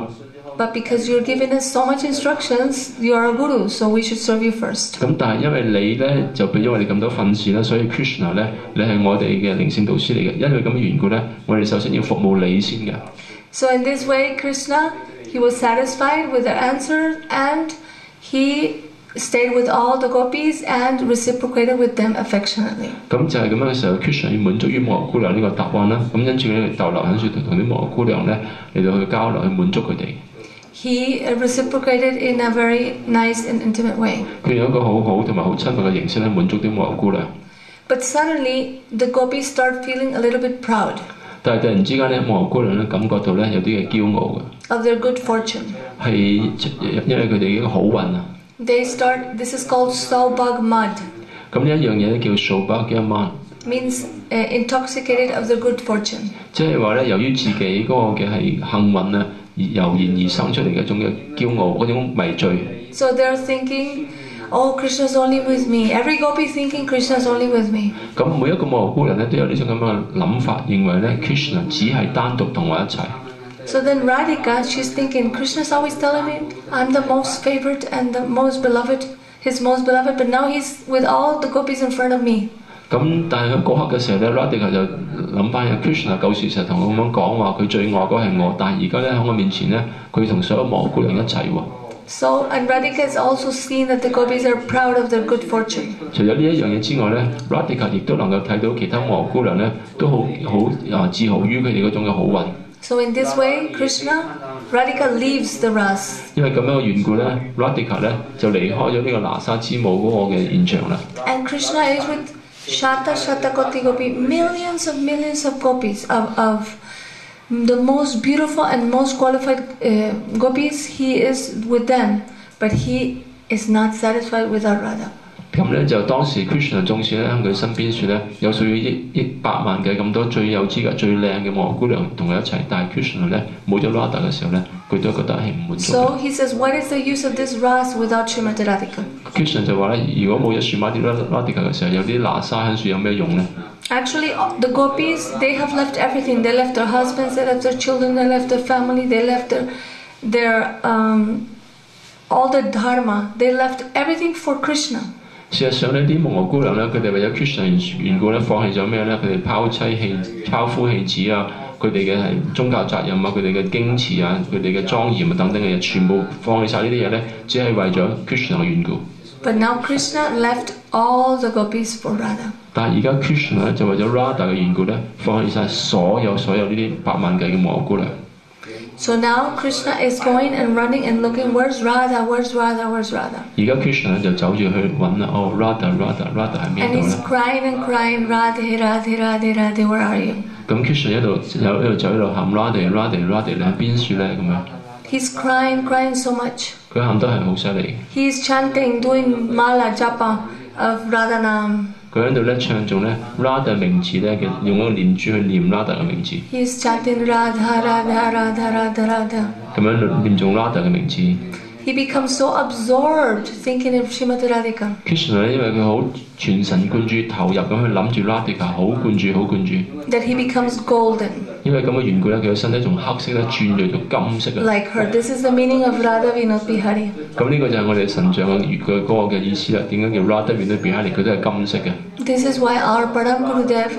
But because you're giving us so much instructions, you are a guru, so we should serve you first. 咁但係因為你咧就俾咗我哋咁多訓示啦，所以 Krishna 咧你係我哋嘅靈性導師嚟嘅，因為咁嘅緣故咧，我哋首先要服務你先嘅。So in this way, Krishna, he was satisfied with their answer and he stayed with all the gopis and reciprocated with them affectionately. 咁就係咁樣嘅時候 ，Krishna 要滿足於摩姑娘呢個答案啦。咁因此咧，逗留喺處同啲摩姑娘咧嚟到去交流，去滿足佢哋。He reciprocated in a very nice and intimate way. 佢用一個好好同埋好親密嘅形式咧滿足啲摩姑娘。But suddenly, the gopis start feeling a little bit proud. 但係突然之間咧，摩姑娘咧感覺到咧有啲嘅驕傲嘅。Of their good fortune. 係因為佢哋嘅好運啊。This is called Saubhag Mad. 咁呢一樣嘢咧叫 Saubhagya Mad. Means intoxicated of their good fortune. 即係話咧，由於自己嗰個嘅係幸運啊，油然而生出嚟嘅一種嘅驕傲，嗰種迷醉。So they're thinking, "Oh, Krishna's only with me." Every gopi thinking Krishna's only with me. 咁每一個摩姑娘咧都有呢種咁嘅諗法，認為咧 Krishna 只係單獨同我一齊。So then Radhika, she's thinking, Krishna's always telling me I'm the most favorite and the most beloved, his most beloved, but now he's with all the gopis in front of me. 咁但係喺嗰刻嘅時候咧 ，Radhika 就諗翻起 Krishna 舊時成日同我咁樣講話，佢最愛嗰係我，但係而家咧喺我面前咧，佢同所有摩姑娘一齊喎。So and Radhika has also seen that the gopis are proud of their good fortune. 除咗呢一樣嘢之外咧 ，Radhika 亦都能夠睇到其他摩姑娘咧都好自豪於佢哋嗰種嘅好運。So in this way, Radhika leaves the ras. 因為咁樣嘅緣故咧 ，Radhika 咧就離開咗呢個拿沙之舞嗰個嘅現場啦。And Krishna is with Shatakoti gopi, millions of gopis of the most beautiful and most qualified gopis. He is with them, but he is not satisfied without Radha. 咁咧就當時 Krishna 眾士咧喺佢身邊處咧有數以億百萬嘅咁多最有資格、最靚嘅摩姑娘同佢一齊，但係 Krishna 咧冇咗 Radha 嘅時候咧，佢都覺得係唔滿足。So he says, "What is the use of this ras without Srimati Radhika?" Krishna 就話咧，如果冇咗 Srimati Radhika 嘅時候，有啲拿沙喺處有咩用咧 Actually, the gopis, they have left everything. They left their husbands, they left their children, they left their family, they left their all the dharma. They left everything for Krishna. 事實上呢啲蒙俄姑娘咧，佢哋為咗 Krishna 緣故咧，放棄咗咩咧？佢哋拋夫棄子啊，佢哋嘅係宗教責任啊，佢哋嘅矜持啊，佢哋嘅莊嚴啊等等嘅嘢，全部放棄晒呢啲嘢咧，只係為咗 Krishna 嘅緣故。But now Krishna left all the gopis for Radha. 但係而家 Krishna 咧就為咗 Radha 嘅緣故咧，放棄晒所有呢啲百萬計嘅蒙俄姑娘。So now Krishna is going and running and looking, where's Radha, where's Radha, where's Radha? 而家 Krishna 就走住去揾啦，哦 Radha 喺邊度咧？ And he's crying and crying, Radhe, Radhe, Radhe, Radhe, where are you? 咁 Krishna 一路走一路喊 Radhe， 你喺邊處咧？咁樣。He's crying so much. 佢喊得係好犀利。He's chanting, doing mala japa of Radhanam. 佢喺度咧唱頌咧 Radha 名字咧嘅，用嗰個念珠去念 Radha 嘅名字。He's chanting Radha, Radha, Radha, Radha, Radha. 咁樣念頌 Radha 嘅名字。He becomes so absorbed thinking of Srimati Radhika. Krishna 咧，因為佢好全神貫注投入咁去諗住 Radhika， 好貫注。That he becomes golden. 因為咁嘅緣故咧，佢嘅身體從黑色咧轉咗做金色嘅。Like her. This is the meaning of Radha Vinod Bihari. 咁呢個就係我哋神像嘅嗰個嘅意思啦。點解叫 Radha Vinod Bihari？ 佢都係金色嘅。This is why our Param Gurudev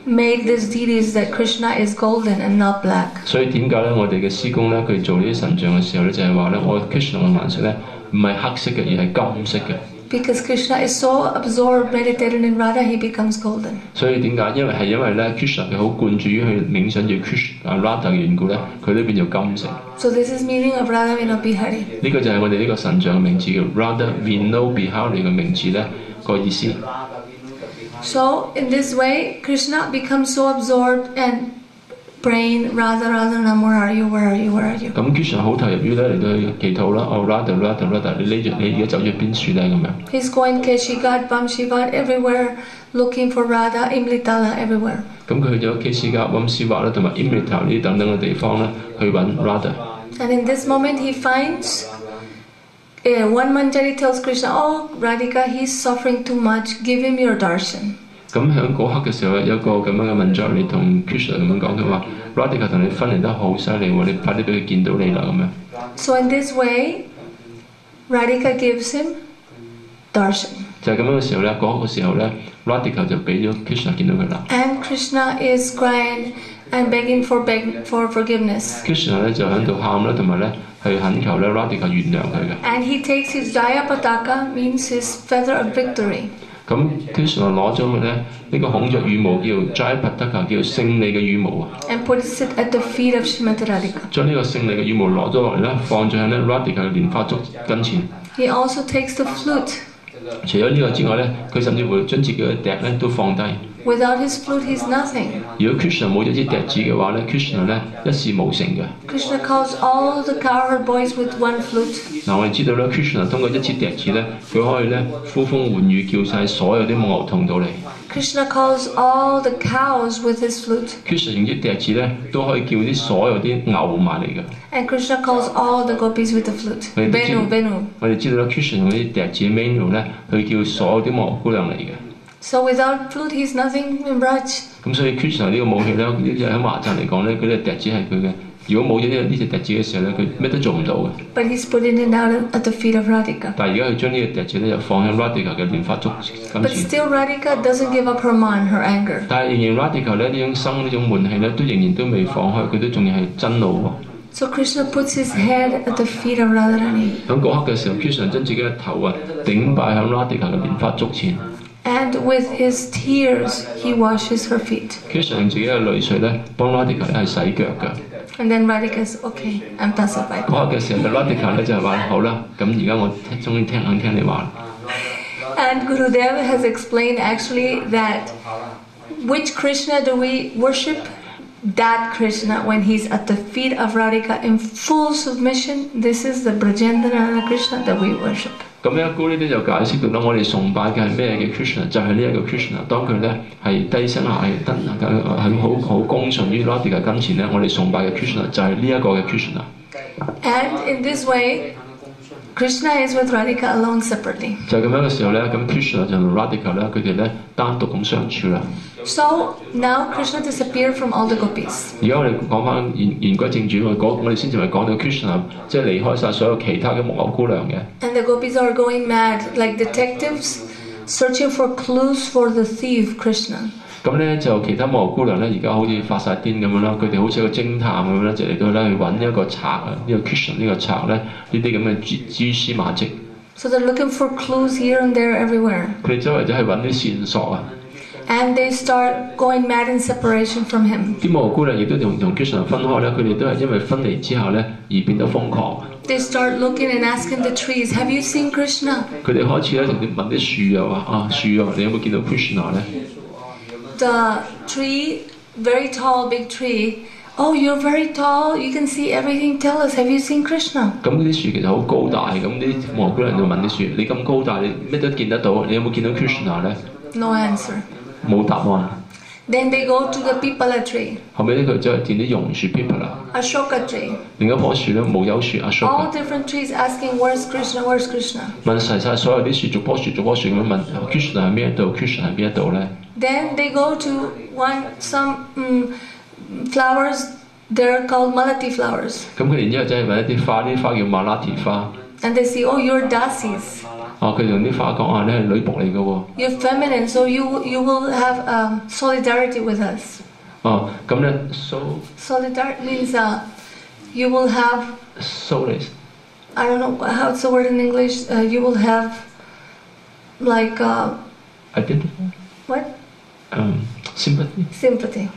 made these deities that Krishna is golden and not black. 所以點解咧？我哋嘅師公咧，佢做呢啲神像嘅時候咧，就係話咧，我 Krishna 嘅顏色咧唔係黑色嘅，而係金色嘅。Because Krishna is so absorbed, meditated in Radha, he becomes golden. 所以點解？因為咧 Krishna 佢好貫注於去冥想住 Krishna Radha 嘅緣故咧，佢呢邊就金色。So this is meaning of Radha Vinod Bihari. 呢個就係我哋呢個神像嘅名字叫 Radha Vinod Bihari 嘅名字咧個意思。So in this way, Krishna becomes so absorbed and praying, Radha, Radhanam, where are you, where are you, where are you? 咁 Krishna 好投入於咧嚟到去祈禱啦，哦 Radha， 你而家走咗邊處咧咁樣。He's going Keshigat, Vamshivat, everywhere, looking for Radha, Imlitala, everywhere. 咁佢去咗 Keshigat、Vamshivat 啦，同埋 Imlitala 呢啲等等嘅地方咧，去揾 Radha。And in this moment, he finds one Manjari tells Krishna, "Oh, Radhika, he's suffering too much. Give him your darshan." 咁喺嗰刻嘅時候，有一個咁樣嘅文章，你同 Krishna 咁樣講，佢話 Radhika 同你分離得好犀利喎，你快啲俾佢見到你啦咁樣。So in this way, Radhika gives him darshan. 就係咁樣嘅時候咧，嗰個時候咧 ，Radhika 就俾咗 Krishna 見到佢啦。And Krishna is crying and begging for forgiveness. Krishna 咧就喺度喊啦，同埋咧係懇求咧 Radhika 原諒佢嘅。And he takes his Jaya Pataka, means his feather of victory. 咁 Krishna 攞咗佢咧呢個孔雀羽毛叫 Jayapataka， 叫勝利嘅羽毛啊。And puts it at the feet of Srimati Radhika. 將呢個勝利嘅羽毛攞咗落嚟咧，放咗喺咧 Radhika 嘅蓮花足跟前。He also takes the flute. 除咗呢個之外咧，佢甚至會將自己嘅笛咧都放低。Without his flute, he's nothing. 如果 Krishna 冇咗支笛子嘅話咧 ，Krishna 咧一事無成嘅。Krishna calls all the cowherd boys with one flute. 嗱，我哋知道咧 ，Krishna 通過一支笛子咧，佢可以咧呼風喚雨，叫晒所有啲母牛童到嚟。Krishna calls all the cows with his flute. Krishna 用啲笛子咧，都可以叫啲所有啲牛埋嚟嘅。And Krishna calls all the gopis with the flute. Venu. 我哋知道咧 ，Krishna 用啲笛子 Venu 咧，去叫所有啲母牛姑娘嚟嘅。So without flute, he's nothing in Braj. 咁所以 Krishna 呢個武器咧，喺華藏嚟講咧，嗰啲笛子係佢嘅。如果冇咗呢隻笛子嘅時候咧，佢咩都做唔到嘅。But he's putting it out at the feet of Radhika. 但係而家佢將呢個笛子咧，就放喺 Radhika 嘅蓮花足跟 But 前。still, Radhika doesn't give up her man, her anger. 但係仍然 Radhika 咧呢種悶氣咧，都仍然都未放開，佢都仲係真怒喎。So Krishna puts his head at the feet of Radharani. 喺嗰刻嘅時候 ，Krishna 將自己嘅頭啊頂擺喺 Radhika 嘅蓮花足前。And with his tears, he washes her feet. Krishna 用自己嘅淚水咧，幫 Radhika 咧係洗腳㗎。And then Radhika says, "Okay, I'm pacified." 嗰刻嘅時候，Radhika 咧就係話好啦，咁而家我終於肯聽你話。And Gurudev has explained actually that which Krishna do we worship? That Krishna, when he's at the feet of Radhika in full submission, this is the Brajendra Krishna that we worship. 咁一姑呢啲就解釋到啦，我哋崇拜嘅係咩嘅 Krishna？ 就係呢一個 Krishna。當佢咧係低聲下氣，係好恭順於 Radhika 跟前咧，我哋崇拜嘅 Krishna 就係呢一個嘅 Krishna。And in this way, Krishna is with Radhika alone separately. 就係咁樣嘅時候咧，咁 Krishna 就同 Radhika 咧，佢哋咧單獨咁相處啦。So now Krishna disappeared from all the gopis. 而家我哋講翻言歸正傳，我哋先至咪講到 Krishna 即係離開晒所有其他嘅木偶姑娘嘅。And the gopis are going mad, like detectives searching for clues for the thief Krishna. 咁咧就其他木偶姑娘咧，而家好似發晒癲咁樣啦，佢哋好似一個偵探咁樣咧，就嚟到咧去揾一個賊啊，呢個 Krishna 呢個賊咧，呢啲咁嘅蛛絲馬跡。So they're looking for clues here and there everywhere. 佢哋周圍都係揾啲線索啊。And they start going mad in separation from him. 啲木偶姑娘亦都同 Krishna 分開咧，佢哋都係因為分離之後咧而變得瘋狂。They start looking and asking the trees, "Have you seen Krishna?" 佢哋開始咧同問啲樹啊話樹啊，你有冇見到 Krishna 咧？ The tree, very tall, big tree. Oh, you're very tall. You can see everything. Tell us, have you seen Krishna? 咁啲樹其實好高大，咁啲木偶姑娘就問啲樹：你咁高大，你咩都見得到，你有冇見到 Krishna 咧？ No answer. 冇答案。Then they go to the pipala tree. 後尾咧佢就係見啲榕樹 Pipala。 Ashoka tree. 另一棵樹咧無憂樹 Ashoka。 All different trees asking, "Where's Krishna? Where's Krishna?" 問齊晒所有啲樹，逐棵樹咁樣問 Krishna 喺邊一度 ，Krishna 喺邊一度咧？ Then they go to some flowers. They're called malati flowers. 咁佢然之後真係揾一啲花，啲花叫馬拉提花。 And they say, "Oh, you're dasis. 佢同啲花講你係女僕嚟嘅喎。 You're feminine, so you will have solidarity with us." 咁咧 Solidarity means you will have. solace I don't know how's the word in English. You will have like identify what? sympathy。 Sympathy.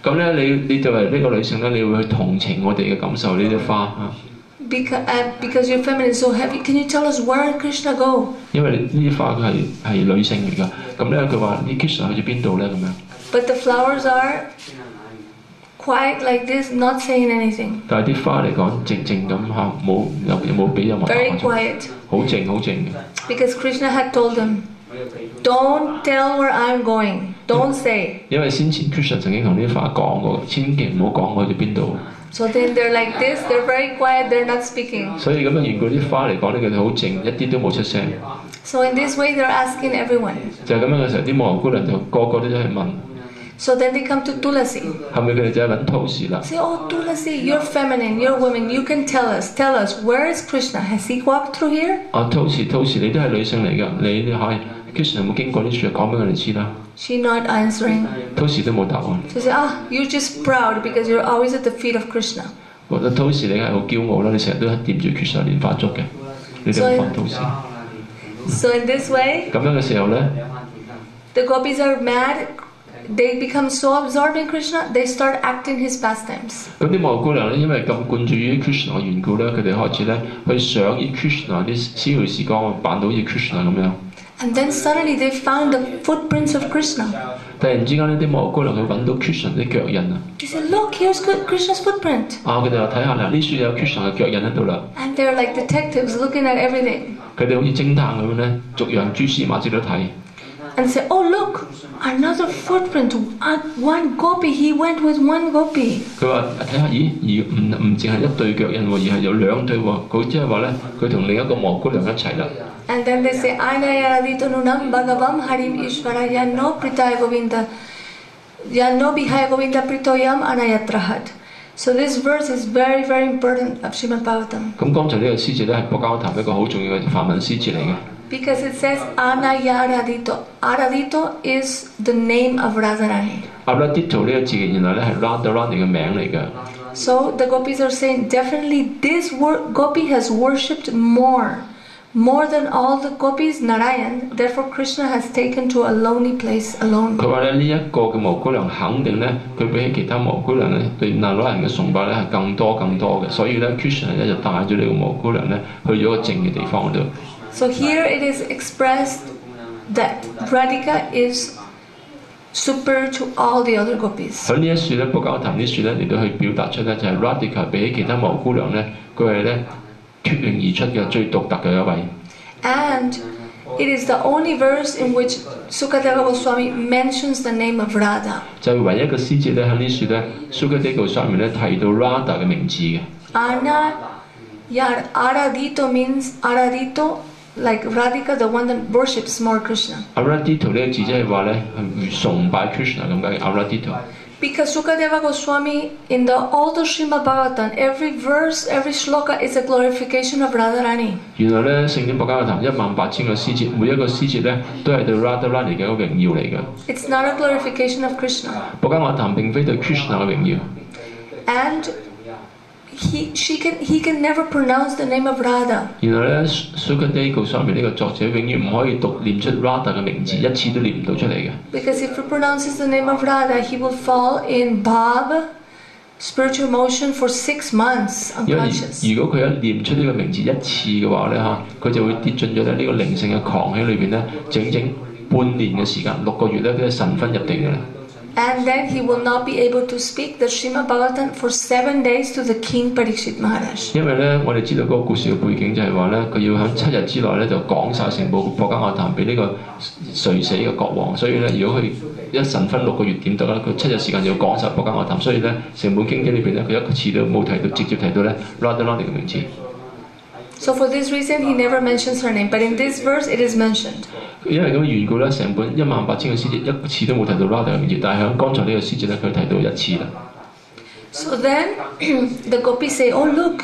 咁咧你作為呢個女性咧，你會去同情我哋嘅感受呢啲花啊。 Because you're feminine, so can you tell us where Krishna go? 因為呢啲花佢係女性嚟㗎，咁咧佢話呢 Krishna 去咗邊度咧咁樣。 But the flowers are quiet like this, not saying anything. 但係啲花嚟講靜靜咁嚇，冇俾任何答案。 Very quiet. 好靜嘅。 Because Krishna had told them, "Don't tell where I'm going. Don't say." 因為先前 Krishna 曾經同啲花講過，千祈唔好講我去咗邊度。 So then they're like this, they're very quiet, they're not speaking. 所以咁樣緣故啲花嚟講咧，佢哋好靜，一啲都冇出聲。 So in this way, they're asking everyone. 就係咁樣嘅時候，啲木偶姑娘就個個都走去問。 So then they come to Tulasi. 後尾佢哋就係揾Tulsi啦。 Say, "Oh, Tulasi, you're feminine, you're women. You can tell us, where is Krishna? Has he walked through here?" Tulsi，你都係女性嚟㗎，你可以 Krishna 有冇經過啲樹，講俾我哋知啦。 She not answering. Tulsi 都冇答案。 She said, "You're just proud because you're always at the feet of Krishna." 覺得 Tulsi 你係好驕傲啦，你成日都掂住 Krishna 蓮花足嘅，你哋唔放 Tulsi。 So in this way, 咁樣嘅時候咧， the gopis are mad. They become so absorbed in Krishna, they start acting his pastimes. 咁啲木偶姑娘咧，因為咁灌注於 Krishna 嘅緣故咧，佢哋開始咧去想以 Krishna 啲逍遙時光扮到好似 Krishna 咁樣。 And then suddenly they found the footprints of Krishna. 突然之間呢啲木偶姑娘佢揾到 Krishna 啲腳印啊！ They said, "Look, here's Krishna's footprint." 佢哋話睇下啦，呢處有 Krishna 嘅腳印喺度啦。 And they're like detectives looking at everything. 佢哋好似偵探咁樣咧，逐樣蛛絲馬跡都睇。 And say, "Oh, look, another footprint. One gopi, he went with one gopi." 佢話睇下，咦，而唔淨係一對腳印喎，而係有兩對喎。佢即係話咧，佢同另一個木偶姑娘一齊啦。 And then they say, "Anayaradito nunam bhagavam harim ishvara yanno pritaya govinda yanno bihaya govinda pritoyam anayatrahad." So this verse is very, very important of Srimad Bhagavatam. 咁剛才呢個詩節咧係博交談一個好重要嘅梵文詩節嚟嘅。 Because it says Anayaradito. Aradito is the name of Radharani. Aradito 呢個字原來咧係 Radharani 嘅名嚟嘅。 So the gopis are saying definitely this gopi has worshipped more than all the gopis Narayan. Therefore Krishna has taken to a lonely place alone. 佢話咧呢一個嘅木偶姑娘肯定咧，佢比起其他木偶姑娘咧對那羅人嘅崇拜咧係更多嘅，所以咧 Krishna 咧就帶咗呢個木偶姑娘咧去咗個靜嘅地方嗰度。 So here it is expressed that Radhika is superior to all the other gopis. 喺呢一樹咧，博交談呢樹咧嚟到去表達出咧就係 Radhika 比起其他木偶姑娘咧，佢係咧脫穎而出嘅最獨特嘅一位。 And it is the only verse in which Sukadeva Goswami mentions the name of Radha. 就係唯一嘅詩節咧喺呢樹咧，Sukadeva Goswami咧提到 Radha 嘅名字嘅。Yeah, Aradito means Aradito, like Radhika, the one that worships more Krishna. Aradito 呢個字即係話咧係崇拜 Krishna 咁解 Aradito。 Because Sukadeva Goswami in the all the Srimad Bhagavatam, every verse, every shloka is a glorification of Radharani. 原來咧聖典博伽談18000個詩節，每一個詩節咧都係對 Radharani 嘅一個榮耀嚟嘅。It's not a glorification of Krishna. 博伽談並非對 Krishna 嘅榮耀。 And he can never pronounce the name of Radha. 原來咧 Sukadeva 上面呢個作者永遠唔可以念出 Radha 嘅名字，一次都念唔到出嚟嘅。 Because if he pronounces the name of Radha, he will fall in bhava, spiritual emotion for 6 months 因為 unconscious. 如果佢一念出呢個名字一次嘅話咧嚇，佢就會跌進咗咧呢個靈性嘅狂喜裏邊咧，整整半年嘅時間，6個月咧，佢係神分入定嘅啦。 And then he will not be able to speak the Srimad Bhagavatam for 7 days to the king Parikshit Maharaj. 因為咧，我哋知道嗰個故事嘅背景就係話咧，佢要喺7日之內咧就講晒成部博伽樂壇俾呢個垂死嘅國王，所以咧，如果佢一神分6個月點得啦？佢7日時間就要講晒博伽樂壇，所以咧，成本經紀裏邊咧，佢一次都冇提到直接提到咧 Radharani 嘅名字。 So for this reason, he never mentions her name. But in this verse, it is mentioned. 因為咁嘅緣故咧，成本18000個詩節一次都冇提到 Radha 嘅名字，但係喺剛才呢個詩節咧，佢提到1次啦。 So then the gopis say, "Oh look,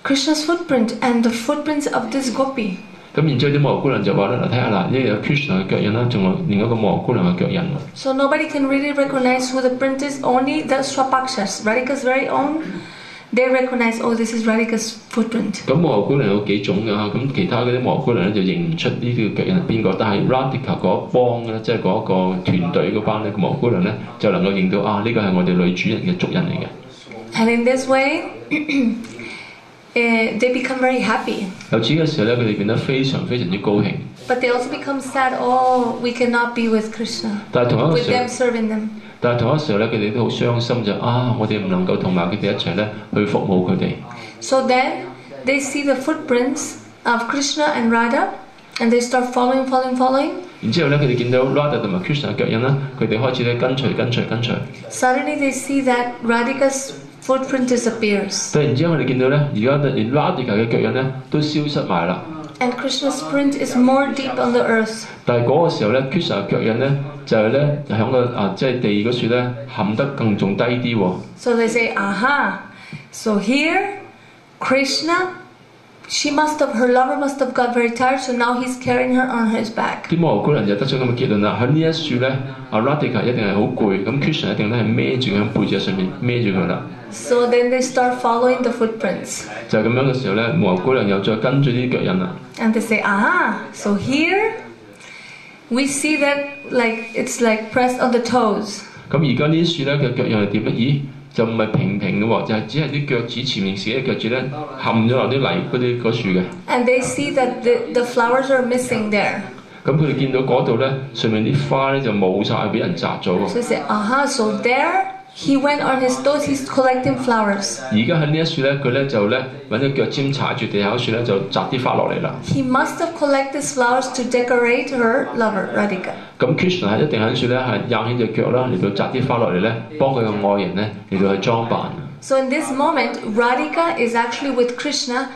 Krishna's footprint and the footprints of this gopi." 咁然之後啲摩羅姑娘就話咧：嗱，睇下嗱，呢有 Krishna 嘅腳印啦，仲有另一個摩羅姑娘嘅腳印。 So nobody can really recognize who the print is. Only the Swapakshas, Radhika's very own, they recognize, oh, this is Radhika's footprint. 咁摩羅姑娘有幾種㗎嚇，咁其他嗰啲摩羅姑娘咧就認唔出呢啲腳印係邊個，但係 Radhika 嗰一幫咧，即係嗰個團隊嗰班咧摩羅姑娘咧，就能夠認到啊，呢個係我哋女主人嘅足印嚟嘅。 And in this way, they become very happy. 由此嘅時候咧，佢哋變得非常非常之高興。 But they also become sad. Oh, we cannot be with Krishna, 但係同一個 with 時候 them，serving them. 但係同一時候咧，佢哋都好傷心就啊，我哋唔能夠同埋佢哋一齊咧去服務佢哋。 So then they see the footprints of Krishna and Radha, and they start following. 然之後咧，佢哋見到 Radha 同埋 Krishna 嘅腳印啦，佢哋開始咧跟隨。 Suddenly they see that Radhika's footprint disappears, 突然之間，我哋見到咧，而家連 Radhika 嘅腳印咧都消失埋啦。 and Krishna's print is more deep on the earth. 但係嗰個時候咧 ，Krishna 嘅腳印咧就係咧喺個即係地嗰處咧陷得更仲低啲喎。 So they say, aha, so here Krishna, her lover must have got very tired, so now he's carrying her on his back. 啲摩羅姑娘就得出咁嘅結論啦。喺呢一處咧，Radhika 一定係好攰，咁 Krishna 一定咧係孭住佢喺背脊上面孭住佢啦。 So then they start following the footprints. 就係咁樣嘅時候咧，摩羅姑娘又再跟住啲腳印啦。 And they say, aha, so here we see that it's like pressed on the toes. 咁而家呢啲樹咧嘅腳印係點咧？咦，就唔係平嘅喎，就係只係啲腳趾前面自己腳趾咧陷咗落啲泥嗰樹嘅。 And they see that the flowers are missing there. 咁佢哋見到嗰度咧，上面啲花咧就冇晒，俾人摘咗喎。 So they say, aha, so there he went on his toes, he's collecting flowers. 而家喺呢一樹咧，佢咧就咧揾隻腳尖踩住地下嗰樹咧，就摘啲花落嚟啦。 He must have collected flowers to decorate her lover, Radhika. 咁 Krishna 係一定喺樹咧係掗起隻腳啦，嚟到摘啲花落嚟咧，幫佢嘅愛人咧嚟到去裝扮。 So in this moment, Radhika is actually with Krishna,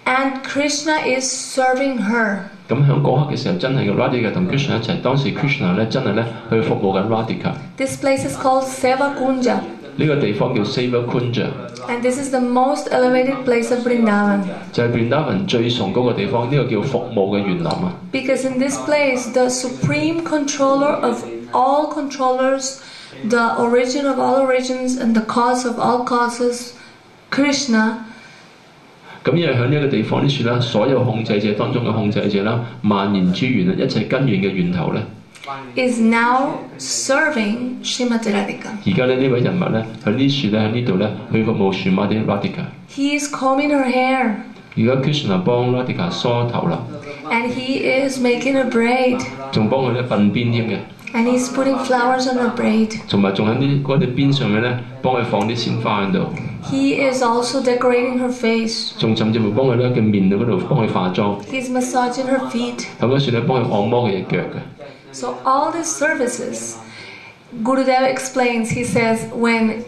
and Krishna is serving her. 咁喺嗰刻嘅時候，真係嘅 Radhika 同 Krishna 一齊。當時 Krishna 咧真係咧去服務緊 Radhika。 This place is called Seva Kunja. 呢個地方叫 Seva Kunja， And this is the most elevated place of Vrindavan. 就係 Vrindavan 最崇高嘅地方，呢、個叫服務嘅園林啊。 Because in this place, the supreme controller of all controllers, the origin of all origins, and the cause of all causes, Krishna, 咁因為喺呢個地方呢處啦，所有控制者當中嘅控制者啦，萬言之源啊，一切根源嘅源頭咧， is now serving Srimati Radhika. 而家咧呢位人物咧喺呢處咧喺呢度咧去服務 Srimati Radhika。 He is combing her hair, 而家 Krishna 幫 Radhika 梳頭啦， and he is making a braid, 仲幫佢咧鬢邊添嘅， and he's putting flowers on her braid. 同埋仲喺啲嗰啲邊上面咧幫佢放啲鮮花喺度， He is also decorating her face. 仲甚至乎幫佢咧嘅面嗰度幫佢化妝， He's massaging her feet. 喺嗰處咧幫佢按摩佢隻腳嘅。 So all these services, Gurudeva explains. He says when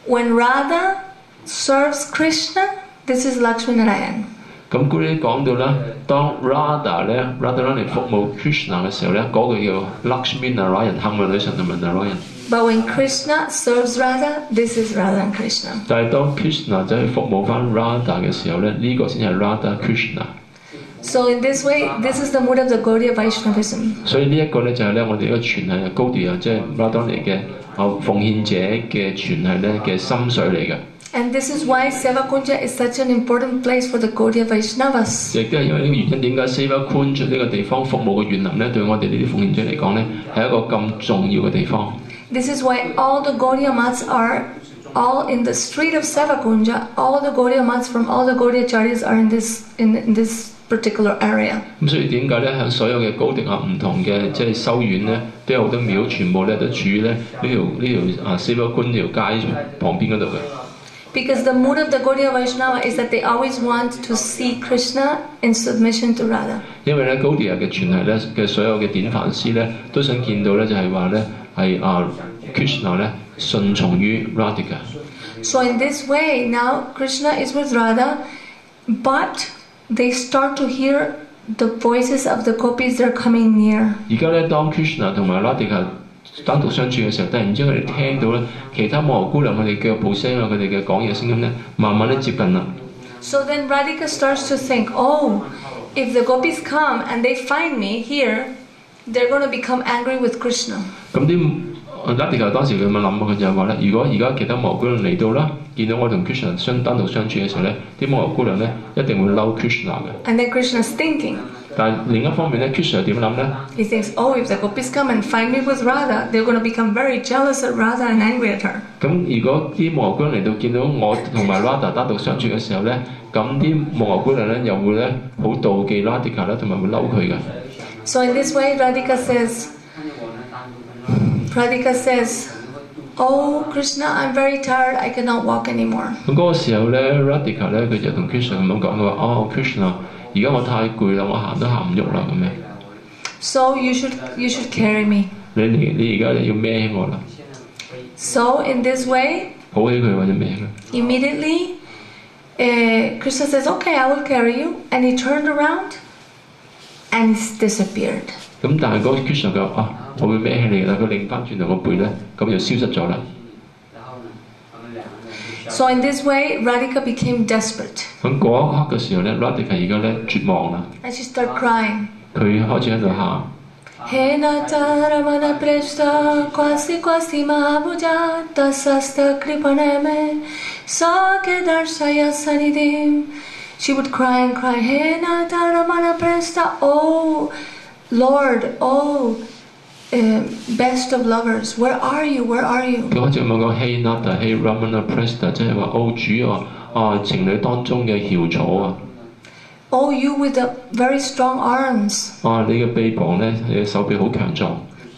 Radha serves Krishna, this is Lakshmi Narayan. 咁古呢講到啦，當 Radharani 服務 Krishna 嘅時候咧，嗰、個叫 Lakshmi Narayan， 幸運女神同埋 Narayan。But when Krishna serves Radha, this is Radha and Krishna. 但係當 Krishna 走去服務翻 Radha 嘅時候咧，呢、個先係 Radha Krishna。So in this way, this is the mood of the Gaudiya Vaishnavism. 所以呢一個咧就係咧我哋一個傳係高地啊，即係 Radharani 嘅奉獻者嘅傳係咧嘅心水嚟嘅。And this is why Sevakunja is such an important place for the Gaudiya Vaishnavas. 亦都係因為呢個原因，點解 Sevakunja 呢個地方服務嘅園林咧，對我哋呢啲奉獻者嚟講咧，係一個咁重要嘅地方。This is why all the Gaudiya Mats are all in the street of Sevakunja. All the Gaudiya Mats from all the Gaudiya Charyas are in this particular area. 咁所以點解咧？喺所有嘅高迪啊唔同嘅即係修院咧，都有好多廟，全部咧都處於咧呢條Sevakunja 呢條街旁邊嗰度嘅。Because the mood of the Gaudiya Vaishnava is that they always want to see Krishna in submission to Radha. 因為咧高迪嘅傳係咧嘅所有嘅典範師咧，都想見到咧就係話咧係Krishna 咧順從於 Radhika。So in this way, now Krishna is with Radha, but they start to hear the voices of the gopis that are coming near. 而家咧當 Krishna 同埋 Radhika 單獨相處嘅時候，突然之間佢哋聽到咧其他摩羅姑娘佢哋腳步聲啊，佢哋嘅講嘢聲音咧，慢慢咧接近啦。So then Radhika starts to think, oh, if the gopis come and they find me here, they're going to become angry with Krishna. 咁啲Radhika 當時佢咪諗佢就係話咧，如果而家其他摩羅姑娘嚟到啦，見到我同 Krishna 單獨相處嘅時候咧，啲摩羅姑娘咧一定會嬲 Krishna 嘅。And then Krishna's thinking. 但係另一方面咧 ，Krishna 點諗咧 He thinks, oh, if the gopis come and find me with Radha, they're going to become very jealous at Radha and angry at her. 咁如果啲摩羅姑娘嚟到見到我同埋 Radha 單獨相處嘅時候咧，咁啲摩羅姑娘咧又會咧好妒忌 Radhika 啦，同埋會嬲佢嘅。So in this way, Radhika says, oh, Krishna, I'm very tired, I cannot walk anymore. 咁嗰個時候咧 ，Radhika 咧佢就同 Krishna 咁樣講，佢話：哦 ，Krishna， 而家我太攰啦，我行都行唔喐啦咁樣。So you should carry me. 你而家要孭我啦。So in this way, 抱起佢或者孭佢。Immediately, Krishna says, okay, I will carry you. And he turned around and he's disappeared. 咁但係嗰個 Krishna 佢話：我會孭起你啦。佢擰翻轉頭個背咧，咁就消失咗啦。So in this way, Radhika became desperate. 咁嗰一刻嘅時候咧 ，Radhika 而家咧絕望啦。And she started crying. 佢開始喺度喊。He nata ramana preshta kwasi kwasi mahabhuja tasasta kripaneme sake darshaya sanidim. She would cry and cry. He nata ramana preshta. Oh, Lord. Oh. Best of lovers, where are you? Where are you? 佢開始咁樣講 ，Hey Nata, Hey Ramana Presta， 即係話，哦主啊，情侶當中嘅翹楚啊。Oh, you with the very strong arms. 你嘅臂膀咧，你嘅手臂好強壯。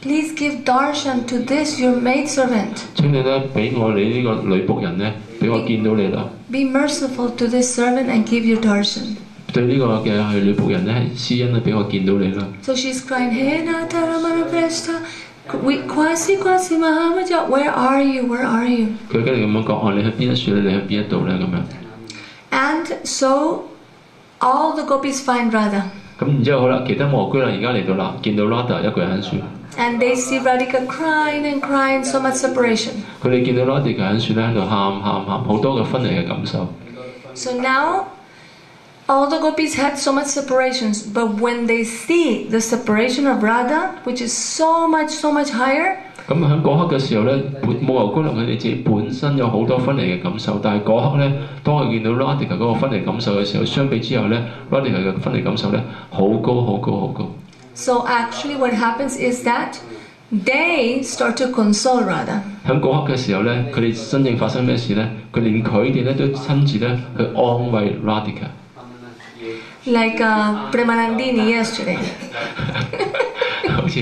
Please give darshan to this your maidservant. 請你咧俾我你呢個女僕人咧，俾我見到你啦。Be merciful to this servant and give you darshan. 對呢個嘅女僕人咧係施恩咧，俾我見到你啦。So she's crying, Hey Nata Ramana Presta, Kwasi Kwasi Mahabhuja, where are you? Where are you? 佢跟住咁樣講，你喺邊一處咧？你喺邊一度咧？咁樣。And so all the gopis find Radha. 咁然之後好啦，其他摩羅姑娘而家嚟到啦，見到 Radha 一個人喺處。And they see Radhika crying and crying, so much separation. 佢哋見到 Radhika 喺處咧喺度喊，好多嘅分離嘅感受。So now all the gopis had so much separations, but when they see the separation of Radha, which is so much higher, 咁喺嗰刻嘅時候咧，摩羅姑娘佢哋自己本身有好多分離嘅感受，但係嗰刻咧，當佢見到 Radhika 嗰個分離感受嘅時候，相比之後咧 ，Radhika 嘅分離感受咧好高。So actually, what happens is that they start to console Radha. 喺嗰刻嘅時候咧，佢哋真正發生咩事咧？佢連佢哋咧都親自咧去安慰 Radhika。Like Premanandini yesterday. 好似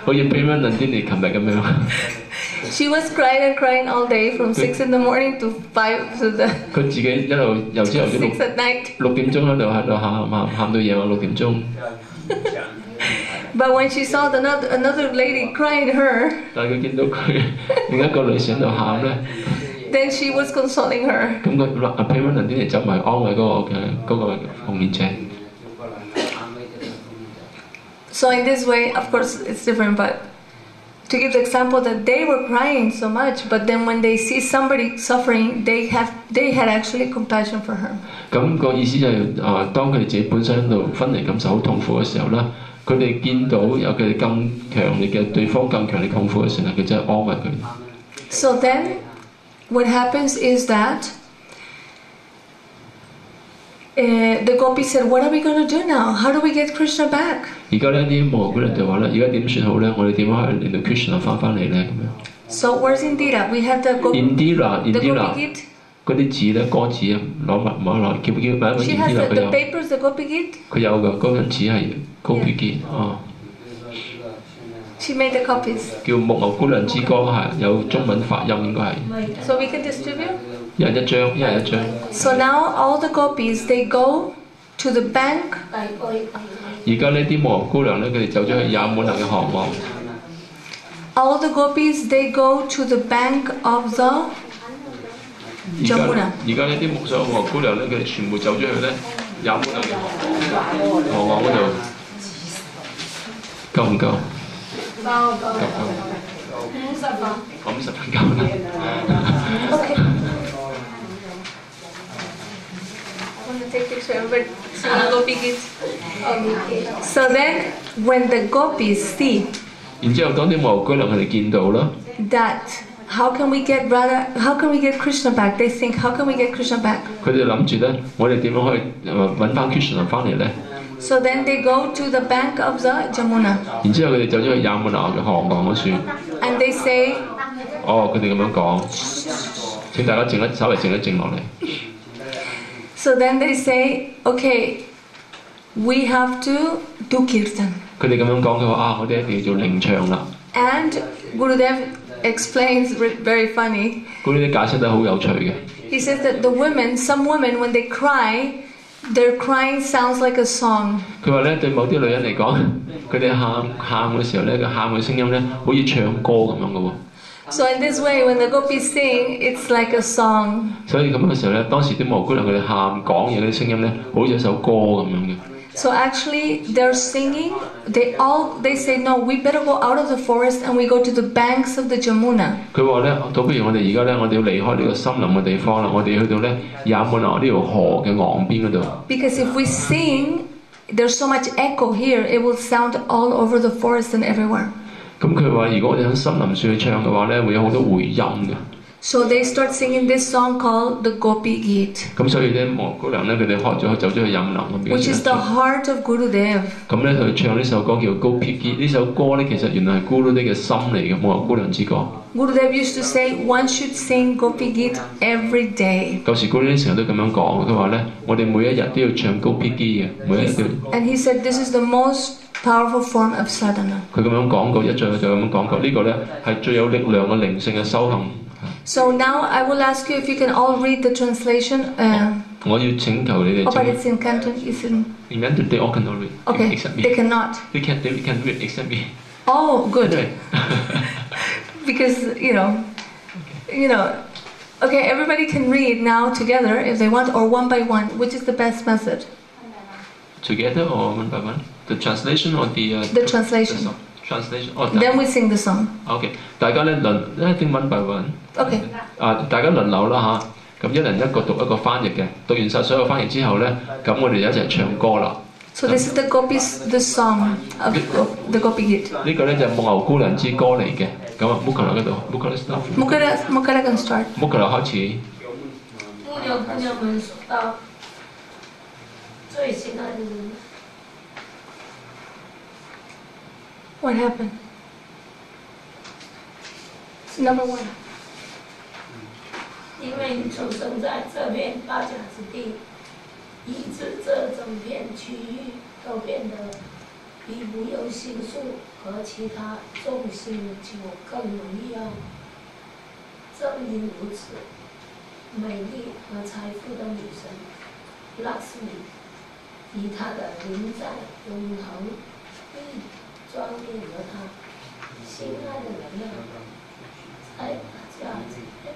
Premanandini 琴日咁樣。She was crying all day from 6 in the morning to 5 to the. 佢自己一路由朝頭早 6 at night. 6點鐘喺度喊到夜晚6點鐘。But when she saw another lady crying her, 但係佢見到佢另一個女士喺度喊咧。then she was consoling her. 咁佢披温能啲嚟走埋安慰嗰個奉獻者。So in this way, of course, it's different, but to give the example that they were crying so much, but then when they see somebody suffering, they had actually compassion for her. 咁個意思就係當佢哋自己本身喺度分離感受好痛苦嘅時候啦，佢哋見到有佢哋更強烈嘅對方更強烈痛苦嘅時候，佢真係安慰佢。So then, what happens is that the gopis said, "What are we going to do now? How do we get Krishna back?" 而家呢啲無辜人就話啦，而家點算好咧？我哋點樣去令到 Krishna 翻返嚟咧？咁樣。So where's Indira? We have the Indira Gopi Gita. 嗰啲字咧，歌詞啊，攞叫揾 She has the papers, the Gopi Gita. 佢有㗎，嗰陣紙係 Gopi Gita 哦。She made the copies. 叫木牛姑娘之歌係有中文發音應該係。So we can distribute. 一人一張，一人一張。So now all the gopis they go to the bank. 而家呢啲木牛姑娘咧，佢哋走咗去Yamuna嘅河岸。All the gopis they go to the bank of the Jamuna. 而家呢啲木牛姑娘咧，佢哋全部走咗去咧Yamuna嘅河岸嗰度，夠唔夠？夠。50分夠啦。Okay. I want to take picture of it. So then, when the gopis see 然之後，當啲木牛姑娘佢哋見到啦 that how can we get Krishna back? They think, how can we get Krishna back? 佢哋諗住咧，我哋點樣可以揾翻 Krishna 翻嚟咧？ So then they go to the bank of the Jamuna. 然之後佢哋走咗去Yamuna嘅河岸嗰處。And they say, 佢哋咁樣講，請大家稍微靜一靜落嚟。So then they say, okay, we have to do kirtan. 佢哋咁樣講嘅話我哋一定要做領唱啦。And Gurudev explains very funny. 嗰啲解釋得好有趣嘅。He says that some women, when they cry, their crying sounds like a song. 佢話咧，對某啲女人嚟講，佢哋喊嘅時候咧，佢喊嘅聲音咧，好似唱歌咁樣嘅喎。So in this way, when the gopis sing, it's like a song. 所以咁樣嘅時候咧，當時啲無辜人佢哋喊講嘢嗰啲聲音咧，好似一首歌咁樣嘅。So actually, they're singing. They say, no, we better go out of the forest and we go to the banks of the Jamuna. 佢話咧，倒不如我哋而家咧，我哋要離開呢個森林嘅地方啦，我哋去到咧Yamuna呢條河嘅岸邊嗰度。Because if we sing, there's so much echo here, it will sound all over the forest and everywhere. 咁佢話：如果我哋喺森林處去唱嘅話咧，會有好多回音嘅。So they start singing this song called the Gopi Gita. 咁所以咧，莫姑娘咧，佢哋走咗去Yamuna嗰邊。Which is the heart of Gurudev. 咁咧，佢唱呢首歌叫 Gopi Gita。呢首歌咧，其實原來係 Gurudev 嘅心嚟嘅，莫姑娘之歌。Gurudev used to say one should sing Gopi Gita every day. 舊時 Gurudev 成日都咁樣講，佢話咧，我哋每一日都要唱 Gopi Gita 嘅，每一日都要。And he said this is the most powerful form of sadhana. 佢咁樣講過，一再就咁樣講過，呢個咧係最有力量嘅靈性嘅修行。So now I will ask you if you can all read the translation. 我要請求你哋。But it's in Canton. It's in. In Canton, they all cannot read. Okay, except me. they cannot. They can read except me. Oh, good. Because okay, everybody can read now together if they want, or one by one. Which is the best method? Together or one by one? The translation or the translation. The translation. Then we sing the song. Okay. 大家咧I think one by one. Okay. 大家輪流啦嚇，咁一人一個讀一個翻譯嘅，讀完晒所有翻譯之後咧，咁我哋一齊唱歌啦。So this is the song of the Gopi Gita. 呢個咧就係木牛姑娘之歌嚟嘅，咁啊 Mukala 嗰度 ，Mukala start。Mukala can start. Mukala 開始。姑娘們說到最親愛的人。What happened? Number one. 因为你出生在这片八甲之地，以致这整片区域都变得比无有星宿和其他众星球更荣耀。正因如此，美丽和财富的女神拉斯米，以她的灵在永恒力庄严了她。心爱的人啊，在八甲之地。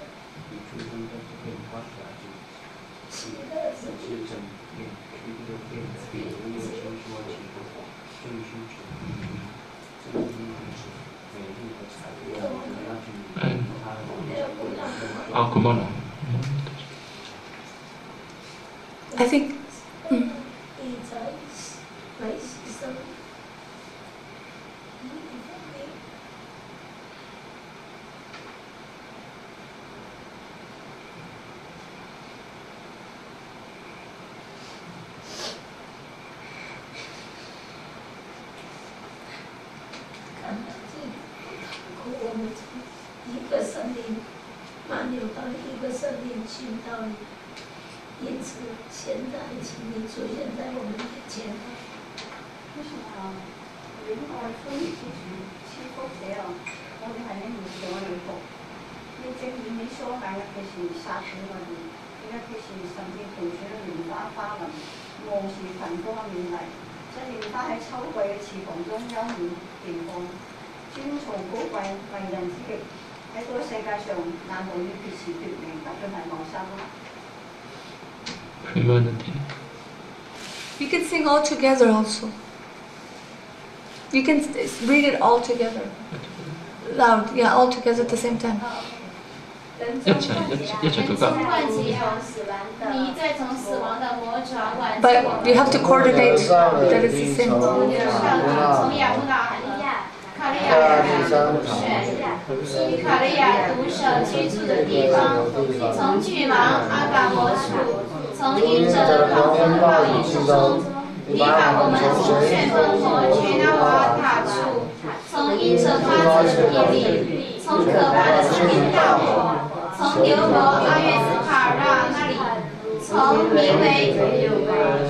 啊，咁樣啦。I think. 我们从一个生命漫游到一个生命寻到你，因此现在请你出现在我们面前。為什麼另外分之福者啊？我哋係你唔做我哋福，你證明你所講嘅是殺死我哋，而家嘅是甚至同處嘅蓮花花紋，無視群光遠嚟，即係蓮花喺秋季嘅池塘中優美綻放。尊崇高貴為人之極，喺個世界上難道要決時奪命，不進係謀殺嗎？ You can sing all together also. You can read it all together. Loud, yeah, all together at the same time. 一齊讀得。 But you have to coordinate that it's the same. 卡利亚毒蛇居住的地方，从巨蟒阿嘎摩处，从隐者的狂风暴雨之中，你把我们从旋风魔绝那瓦塔处，从隐者发出一里，从可怕的森林大火，从牛罗阿约斯卡拉那里，从名为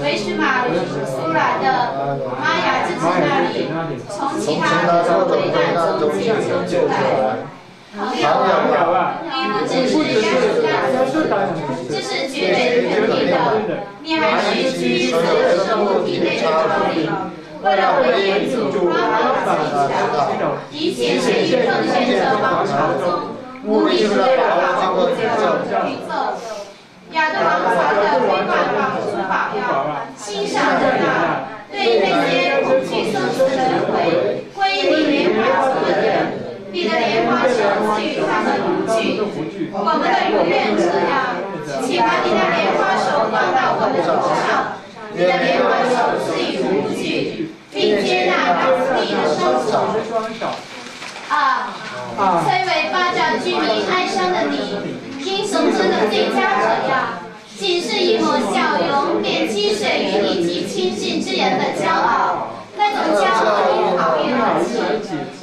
维什马苏来的玛雅之子那里，从其他的危难中解救出来。朋友啊，你不只是这是绝对肯定的，你还是居于所有生物体内的道理。为了回应主拉玛的请求，一切是以奉献者王朝中，目的是为了保护宇宙。亚当王朝的规范法出法要，欣赏人啊，对那些恐惧生死的归你莲花族的人，你的莲花手赐予他们无惧。我们的如愿者呀，请把你的莲花手放到我的头上，你的莲花手赐予无惧，并接纳当地的生活。啊，摧毁巴掌居民哀伤的你。英雄中的最佳者呀，仅是一抹笑容便击碎于你及亲近之人的骄傲，那种骄傲因讨厌而起，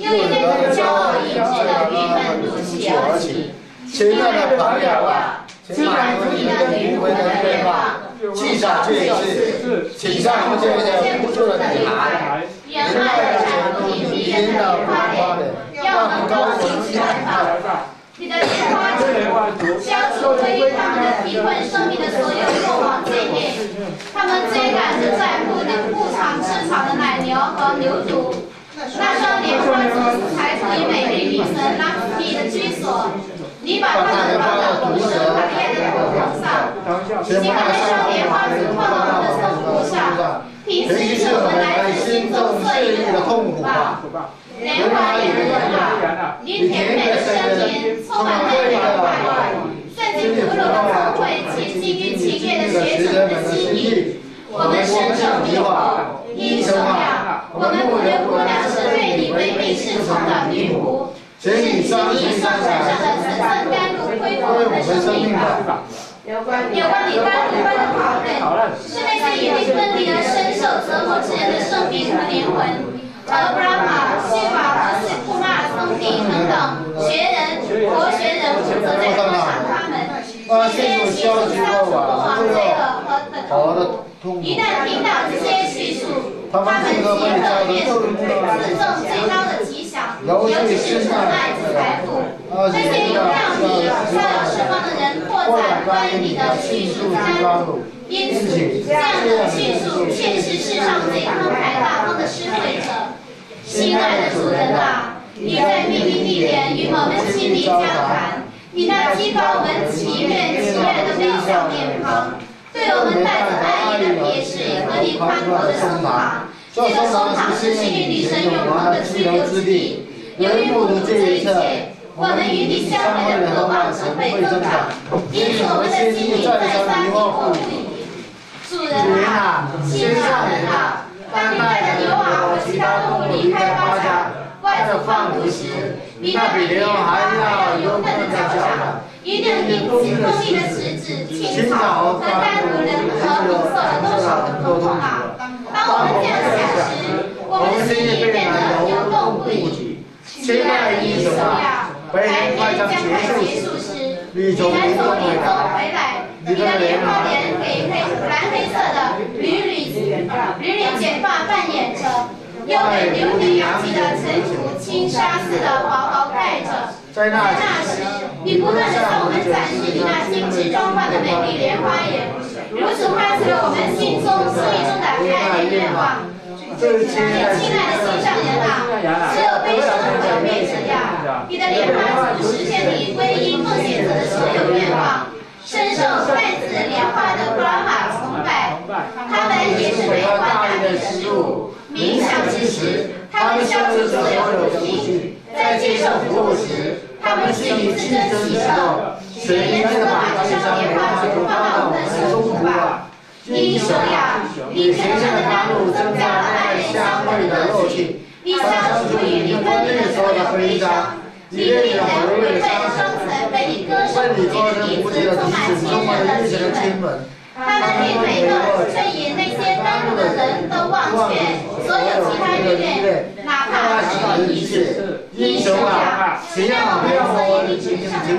又因那种骄傲引致的郁闷怒气而起。亲爱的朋友啊，请满足你的灵魂的愿望，记上这一次，请上这些无助的女孩，原爱的展露你迷人的花脸，要能高兴起来吧。你的莲花消除对于他们的贫困生命的所有过往罪孽，他们追赶着在牧场吃草的奶牛和牛犊。那双莲花族财富与美丽女神拉斯蒂的居所，你把他们放到毒蛇卡利亚的头上，请把那双莲花族放到我们的胸脯上，平息我们来自心中碎裂的痛苦吧。莲花眼的人啊，你甜美的声音充满魅力的怀抱，甚至俘虏了聪慧且精于情悦的学者们的心意。我们身受迷惑，英雄呀，我们不留姑娘是对你唯命是从的女仆，是你双身上的此生甘露恢复我们的生命吧。有关你甘露般的讨论，是那些已被分离而深受折磨之人的生命和灵魂。而布拉玛、西瓦和斯库玛兄弟等等佛学人物则在观赏他们，这些叙述上主过往罪恶和的痛苦。一旦听到这些叙述，他们即刻变出自重最高的吉祥，尤其是宠爱之财富。那些有让你逍遥释放的人扩展关于你的叙述之章。因此，这样的叙述确实世上最慷慨大方的施惠者。亲爱的主人啊，你在秘密地点与我们亲密交谈，你那激发我们祈愿的微笑面庞，对我们带着爱意的瞥视和你宽阔的胸膛。这个胸膛是幸运女神永恒的居留之地。由于目睹这一切，我们与你相会的渴望只会增长，因此我们的心里再三迷惑不已。主人啊，心上人啊，当你带着牛马和其他动物离开巴甲，外走放逐时，比那比牛还要勇敢的脚掌，一定用锋利的食指清草和丹古人和红色了多少的沟通啊！当我们这样想时，我们的心里变得摇动不已。亲爱的英雄呀，白天快将结束时，你还从林中回来，你的莲花帘给蓝黑色的缕缕卷发扮演着，又被流天扬起的尘土轻纱似的薄薄盖着。在那时，你不断地向我们展示你那精致装扮的美丽莲花眼，如此唤起了我们心意中的爱的愿望。亲爱的心上人啊，只有悲伤的表面这样，你的莲花足实现你皈依奉献者的所有愿望，深受太子莲花的布拉玛崇拜。他们也是梅花大地的食物。冥想之时，他们消除所有的不幸；在接受服务时，他们是以自珍喜受。水莲这个把这张莲花足放到我们的手中吧。英雄呀，你全身的甘露增加了爱人相会的热情，你消除与你分离的所有的悲伤，你令人回味的双层被你歌声不绝的笛子充满亲热的亲吻，他们令每个追引那些甘露的人都忘却所有其他意愿，哪怕是一次。英雄啊，请让我们分一地停下的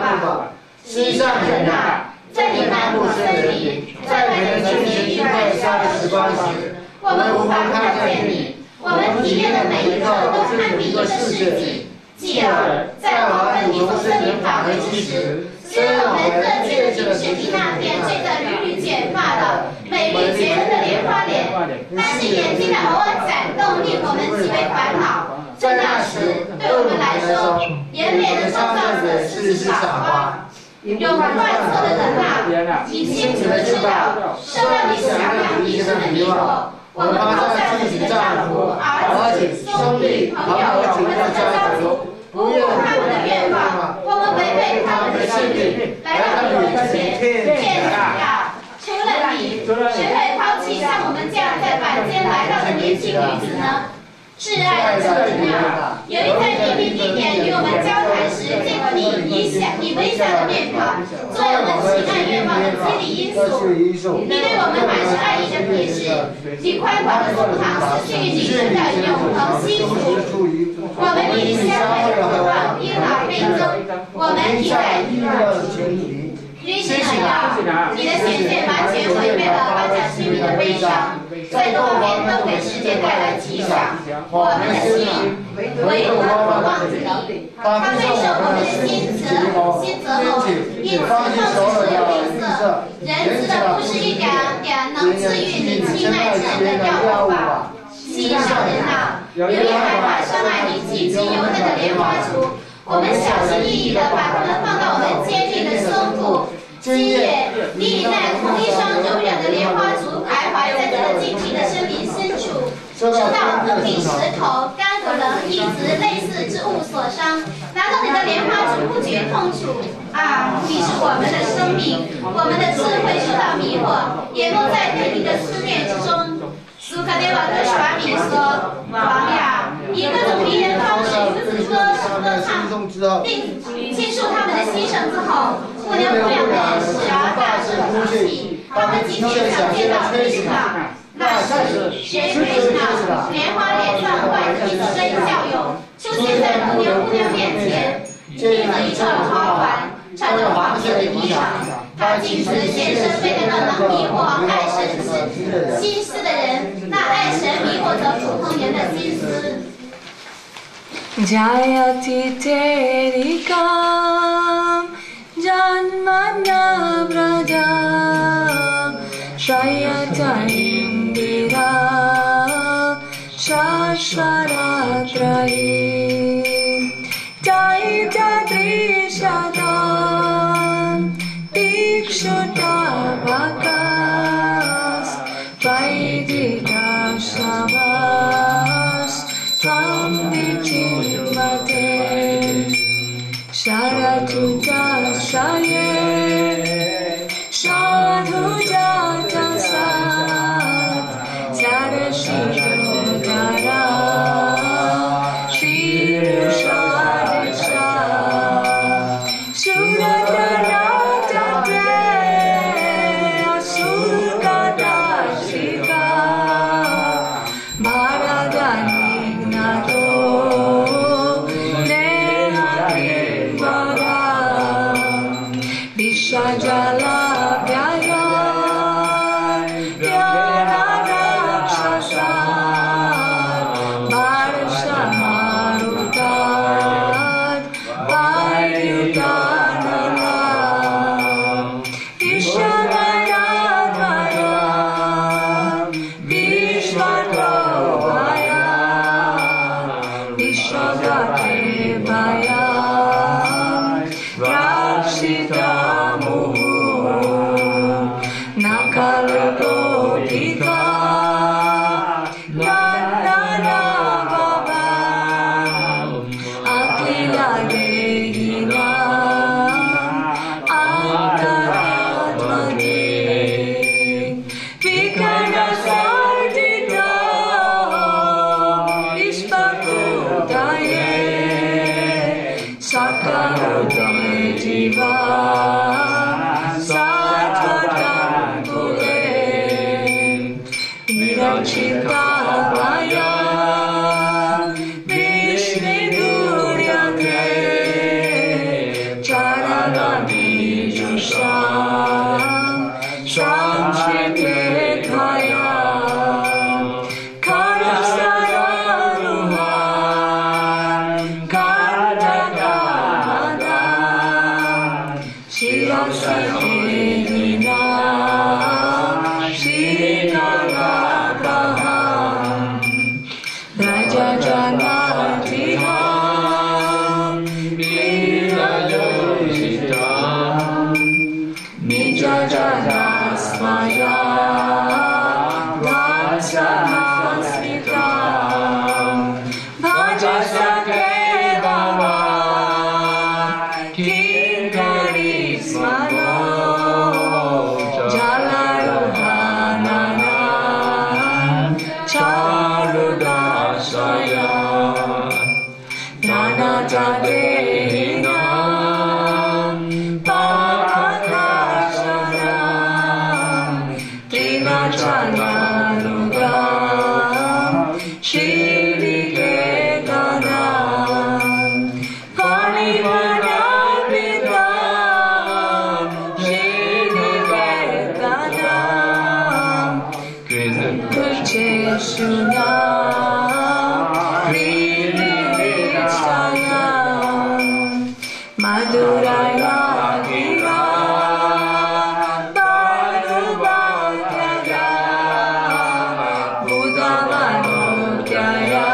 甘露吧，心上人啊，在你漫步森林，在每个春天愉快下的时光时，我们无法看见你，我们体验的每一刻都堪比一个世纪。继而，在我们你从森林返回之时，虽然我们热切的凝视你那点缀着缕缕卷发的美丽绝伦的莲花脸，但是眼睛的偶尔闪动令我们极为烦恼。在那时，对我们来说，眼脸的创造者是傻瓜。有犯错的人啊，你清楚的知道，受到你想象一生的迷惑，我们抛下自己的丈夫、儿子、兄弟、朋友和家族，不顾他们的愿望，我们违背他们的心意，来到你的前，骗人呀！除了你，谁会抛弃像我们这样在凡间来到的年轻女子呢？挚爱的主人啊，有一在秘密地点与我们交谈时，见过你微笑的面庞，作为我们期待愿望的激励因素。你对我们满是爱意的鄙视，你宽广的胸膛是赐予女神的永恒幸福。我们与你相会的渴望因而倍增，我们一再预热情谊。女神啊，你的显现完全毁灭了巴甲心里的悲伤，在多边都给世界带来吉祥。我们的心唯独渴望着你，他备受我们的心折后，因此放弃所有吝啬，人知的不是一点点能治愈你亲爱之人的药物吧。心上人啊，由于害怕伤害你极其柔嫩的莲花足，我们小心翼翼地把它们放到我们坚定的胸部。今夜，你已在同一双柔软的莲花足徘徊在这个静静的森林深处，受到锋利石头、干果棱一直类似之物所伤，拿到你的莲花足不觉痛楚。啊，你是我们的生命，我们的智慧受到迷惑，也落在对你的思念之中。苏卡德瓦格耍米说：“王呀，以各种迷人方式如此歌唱，并倾诉他们的牺牲之后，不娘不娘的时而大声哭泣，他们今天想见到克里斯纳。那时，谁克里斯纳莲花脸上万体的微笑容出现在不娘不娘面前，披着一串花环，穿着黄色的衣裳。”他尽职献身为那个能迷惑爱神心思的人，那爱神迷惑着普通人的心思。Jayati terikam janmanya braja Shayata indira shashvaratrahi Daita drishadam Dikshuta vakas Vaidita shavas Tvam vichimate Sharatuja Saye Sadhuja Tasat Sarashidodara Shirushadisha Suratana Tate Asurkadashika Bharadani Nato Vishajala Vyaya Vyana Rakshasa Varsha Marutat Vayutanana Vishwamayadvaya Vishwadrovaya Vishwagate Vaya Rakshita Nakalopika Nandana Baba Akila Dehina Antaratmati Vikana Sardita Vishpakudaye Sakarote Jiva Virachitavaya Vishniduryate Charanami Jusha Samshritekaya Karasararuhan Kartakamada Shirasihina Rajajanatiha Virajosita Nijajanasmaya Vatsamasmita Bhajasake Bhava Kinkarismano Jalaruhanana Charudasaya Nanajadehina Pakakashana Trinachanaruga Shiriketana Panivanapita Shiriketana Kucheshuna Vivichaya Madhuraya Gira Bhanuvatyaya Buddhavanukaya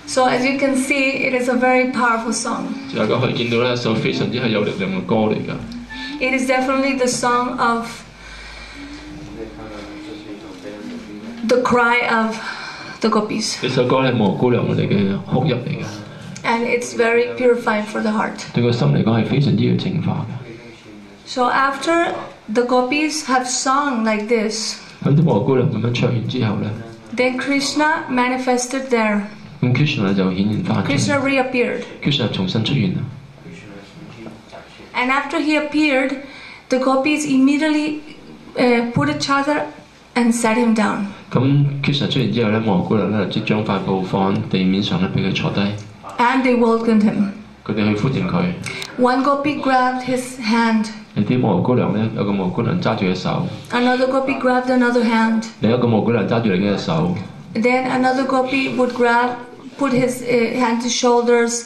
So as you can see, it is a very powerful song. 大家可以見到咧，一首非常之係有力量嘅歌嚟㗎。It is definitely the song of the cry of the gopis. 呢首歌係蘑菇娘我哋嘅哭泣嚟嘅， And it's very purifying for the heart. 對個心嚟講係非常之嘅淨化嘅。 So after the gopis have sung like this, 喺啲蘑菇娘咁樣唱完之後咧， then Krishna manifested there. 咁 Krishna 就顯現翻出 Krishna 嚟 reappeared.，Krishna 重新出現啦。 And after he appeared, the gopis immediately put a chadar and sat him down. 咁 Krishna 出現之後咧，蘑菇娘咧即將塊布放喺地面上咧，俾佢坐低。 And they welcomed him. 佢哋去歡迎佢。 One gopi grabbed his hand. 有啲蘑菇娘咧，有個蘑菇娘揸住隻手， Another gopi grabbed another hand. 另一個蘑菇娘揸住另一隻手。 Then another gopi would put his hand to shoulders,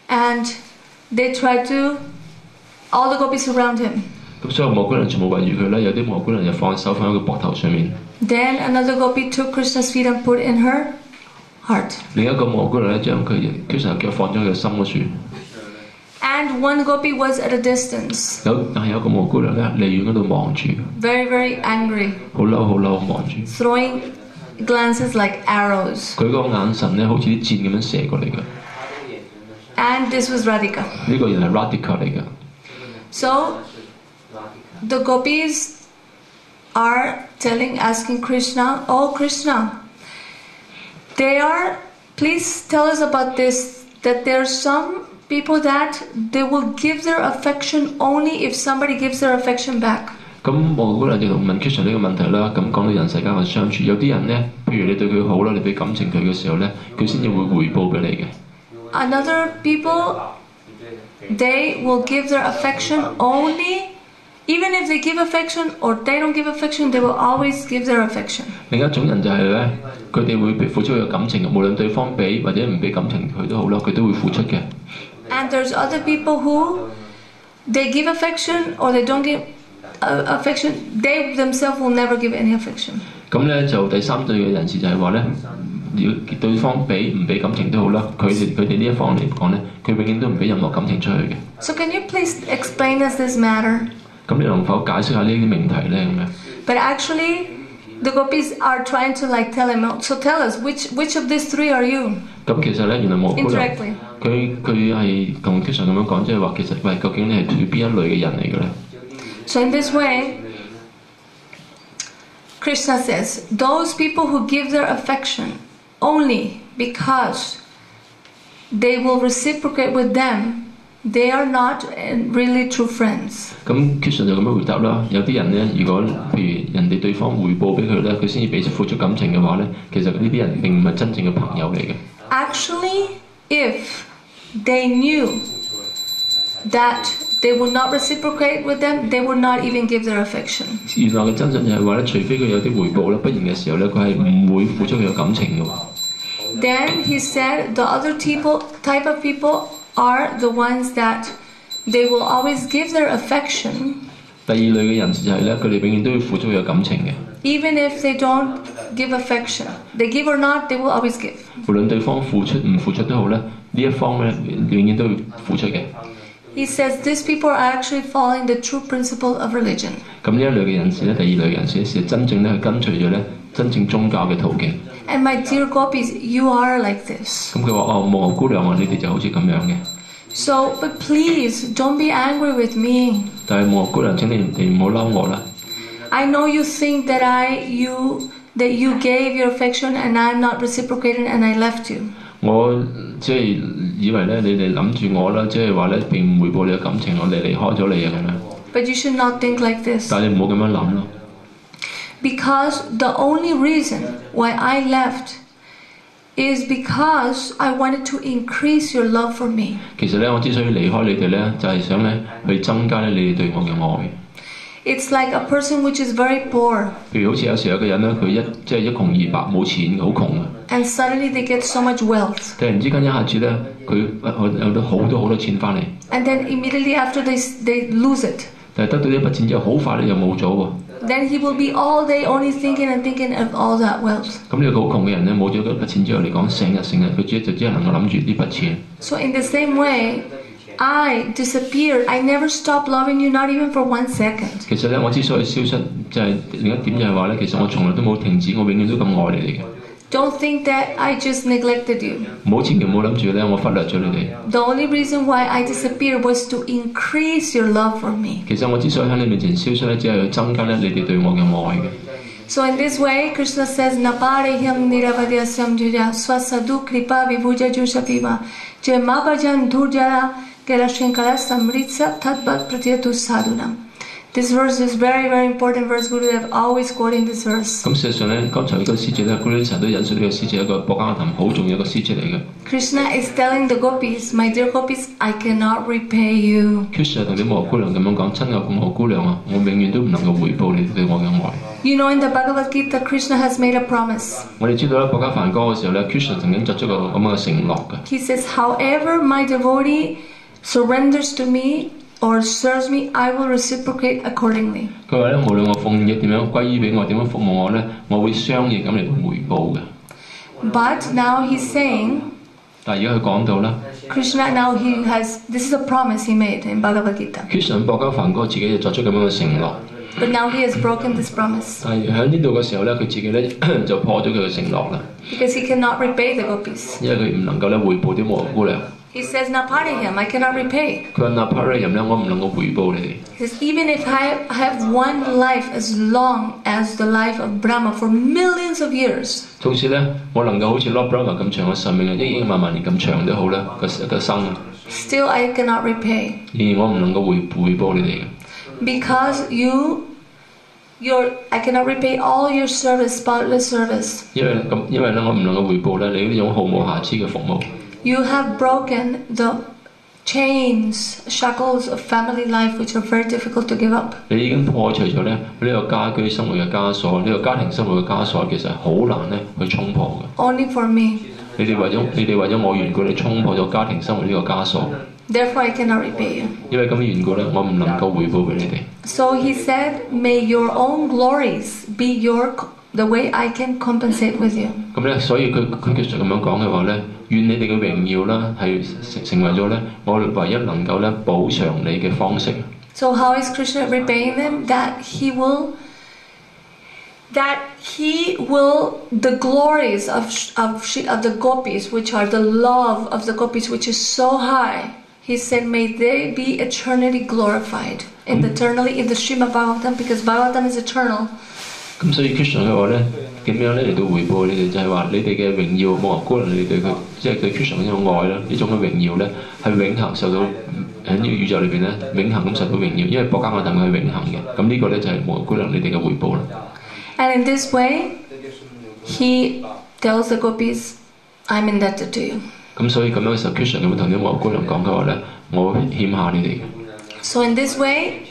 and they tried to. All the gopis surround him. 咁所有蘑菇娘全部圍住佢啦，有啲蘑菇娘就放手放喺佢膊頭上面。 Then another gopi took Krishna's feet and put in her heart. 另一個蘑菇娘咧將佢 Krishna 腳放咗喺佢心嗰處。 And one gopi was at a distance, 但係有個蘑菇娘咧離遠嗰度望住， very, very angry, 好嬲好嬲望住。 throwing glances like arrows. 佢個眼神咧好似啲箭咁樣射過嚟嘅。 And this was Radhika. 呢個人係 Radhika 嚟嘅。 So the gopis are asking Krishna, "Oh Krishna, please tell us about this, that there are some people that they will give their affection only if somebody gives their affection back." 咁蘑菇娘就同問 Krishna 呢個問題啦。咁講到人世間嘅相處，有啲人咧，譬如你對佢好啦，你俾感情佢嘅時候咧，佢先至會回報俾你嘅。 Another people, they will give their affection only, even if they give affection or they don't give affection, they will always give their affection. 另一種人就係咧，佢哋會付出佢嘅感情，無論對方俾或者唔俾感情佢都好啦，佢都會付出嘅。 And there's other people who they give affection or they don't give affection. They themselves will never give any affection. 咁咧就第三對嘅人士就係話咧，如果對方俾唔俾感情都好啦，佢哋呢一方嚟講咧，佢永遠都唔俾任何感情出去嘅。 So can you please explain us this matter? 咁你能否解釋下呢啲命題咧？咁樣 But actually, the gopis are trying to tell him. So tell us which of these three are you? 咁其實咧，原來蘑菇娘 Indirectly. 佢係同 Krishna 咁樣講，即係話其實喂，究竟你係屬於邊一類嘅人嚟嘅咧？ So in this way, Krishna says, those people who give their affection only because they will reciprocate with them, they are not really true friends. 咁 Krishna 就咁樣回答啦。有啲人咧，如果譬如人哋對方回報俾佢咧，佢先至俾付出感情嘅話咧，其實呢啲人並唔係真正嘅朋友嚟嘅。 Actually, if they knew that they would not reciprocate with them, they would not even give their affection. 原來嘅真相就係話咧，除非佢有啲回報咧，不然嘅時候咧，佢係唔會付出佢嘅感情嘅。 Then he said the other type of people are the ones that they will always give their affection. 第二類嘅人就係咧，佢哋永遠都會付出佢嘅感情嘅。 Even if they don't give affection, they give or not, they will always give. 無論對方付出唔付出都好咧，呢一方咧永遠都會付出嘅。 He says these people are actually following the true principle of religion. 咁呢一類嘅人士咧，第二類人士係真正咧係跟隨咗咧真正宗教嘅途徑。 And my dear gopis, you are like this. 咁佢話：哦，蘑菇娘啊，你哋就好似咁樣嘅。 So, but please don't be angry with me. 但係蘑菇娘，請你哋唔好嬲我啦。 I know you think that you gave your affection and I'm not reciprocating and I left you. 我即係以為咧，你哋諗住我啦，即係話咧並唔回報你嘅感情，我哋離開咗你啊咁樣。 But you should not think like this. 但係你唔好咁樣諗咯。 Because the only reason why I left is because I wanted to increase your love for me. 其實咧，我之所以離開你哋咧，就係想咧去增加咧你哋對我嘅愛。 It's like a person which is very poor. 譬如好似有時有個人咧，佢一窮二白，冇錢，好窮啊！ And suddenly they get so much wealth. 突然之間一下子咧，佢有到好多錢翻嚟。 And then immediately after they lose it. 但係得到呢一筆錢之後，好快咧又冇咗喎。 Then he will be all day only thinking of all that wealth. 咁呢個好窮嘅人咧，冇咗嗰筆錢之後嚟講，成日佢只能夠諗住呢筆錢。 So in the same way, I disappeared, I never stopped loving you, not even for 1 second. 其實咧，我之所以消失，就係另一點就係話咧，其實我從來都冇停止，我永遠都咁愛你哋嘅。Don't think that I just neglected you. 千祈唔好諗住咧，我忽略咗你哋。The only reason why I disappeared was to increase your love for me. 其實我之所以喺你面前消失咧，只係要增加咧你哋對我嘅愛嘅。So in this way, Krishna says, Naparehyam niravadyasyam juja swasadu kripa vibhuja jusapiva je mabajan dhurjara gerashinkara samritsa tatbat pratyatu sadhunam. This verse is very, very important verse. Gurudev always quoting this verse. 咁事實上咧，剛才呢個詩節咧 ，Guru 成日都引述呢個詩節，一個博伽談好重要一個詩節嚟嘅。Krishna is telling the gopis, my dear gopis, I cannot repay you. Krishna 同啲摩姑娘咁樣講，親愛嘅摩姑娘啊，我永遠都唔能夠回報你對我嘅愛。You know, in the Bhagavad Gita, Krishna has made a promise. 我哋知道咧，博伽梵歌嘅時候咧 ，Krishna 曾經作出個咁樣嘅承諾嘅。He says, however my devotee surrenders to me or serves me, I will reciprocate accordingly. 佢話咧，無論我奉嘢點樣歸依俾我，點樣服務我咧，我會相應咁嚟回報嘅。But now he's saying, 但係而家佢講到啦 Krishna now he has, this is a promise he made in Bhagavad Gita. ，Krishna 博伽梵歌自己就作出咁樣嘅承諾。But now he has broken this promise. 但係喺呢度嘅時候咧，佢自己咧就破咗佢嘅承諾啦。Because he cannot repay the gopis. 因為佢唔能夠咧回報啲摩姑娘。He says, Napariham, I cannot repay. 佢話 Napariham 咧，我唔能夠回報你哋。He says, even if I have one life as long as the life of Brahma for millions of years. 縱使咧，我能夠好似 Lord Brahma 咁長嘅壽命啊，億億萬萬年咁長都好啦，個生。Still, I cannot repay. 然而我唔能夠回報你哋嘅。Because I cannot repay all your service, spotless service. 因為咧，我唔能夠回報咧你呢種毫無瑕疵嘅服務。You have broken the chains, shackles of family life, which are very difficult to give up. 你已經破除咗咧呢個家居生活嘅枷鎖，呢個家庭生活嘅枷鎖其實好難咧去衝破嘅。Only for me. 你哋為咗我緣故，你衝破咗家庭生活呢個枷鎖。Therefore, I cannot repay you. 因為咁嘅緣故咧，我唔能夠回報俾你哋。So he said, "May your own glories be the way I can compensate with you." 咁咧，所以佢其實咁樣講嘅話咧，願你哋嘅榮耀啦，係成為咗咧我唯一能夠咧補償你嘅方式。So how is Krishna repaying them? That he will, the glories of the gopis, which are the love of the gopis, which is so high. He said, may they be eternally glorified eternally in the Srimad Bhagavatam, because Bhagavatam is eternal. 咁所以 Krishna 嘅話咧，點樣咧嚟到回報你哋？就係話你哋嘅榮耀，摩姑娘你哋對佢，即係對 Krishna 呢種愛啦，呢種嘅榮耀咧，係永恆受到喺呢個宇宙裏邊咧，永恆咁受到榮耀，因為博伽梵係永恆嘅。咁呢個咧就係摩姑娘你哋嘅回報啦。And in this way, he tells the gopis, I'm indebted to you. 咁所以咁樣嘅時候 ，Krishna 咁樣同啲摩姑娘講嘅話咧，我欠下你哋。So in this way,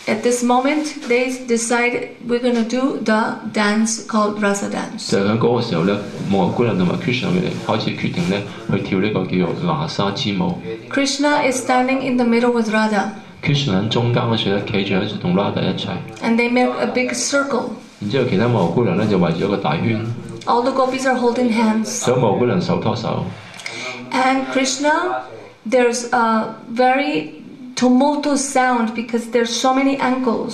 at this moment, they decide we're going to do the dance called Rasa dance. 就喺嗰個時候咧，摩姑娘同埋 Krishna 佢哋開始決定咧去跳呢個叫做拿沙之舞。Krishna is standing in the middle with Radha. Krishna 喺中間嗰時咧，企住喺同 Radha 一齊。And they make a big circle. 然之後其他摩姑娘咧就圍住一個大圈。All the gopis are holding hands. 所有摩姑娘手拖手。And Krishna, there's a very tumultuous sound because there's so many ankle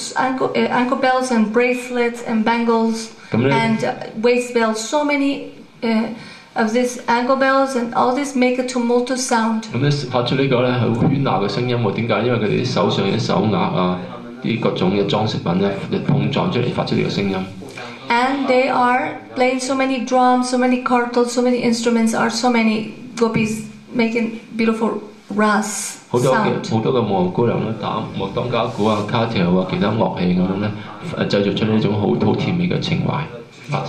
bells and bracelets and bangles and waist bells. So many of these ankle bells and all this make a tumultuous sound. 咁咧發出呢個咧係好喧鬧嘅聲音喎？點解？因為佢哋啲手上啲手鐲啊，啲各種嘅裝飾品咧碰撞出嚟發出呢個聲音。And they are playing so many drums, so many kartals, so many instruments, so many gopis making beautiful ras sound. 好多嘅摩姑娘咧打當家鼓啊、卡條啊、其他樂器咁樣咧，製造出呢種好甜美嘅情懷。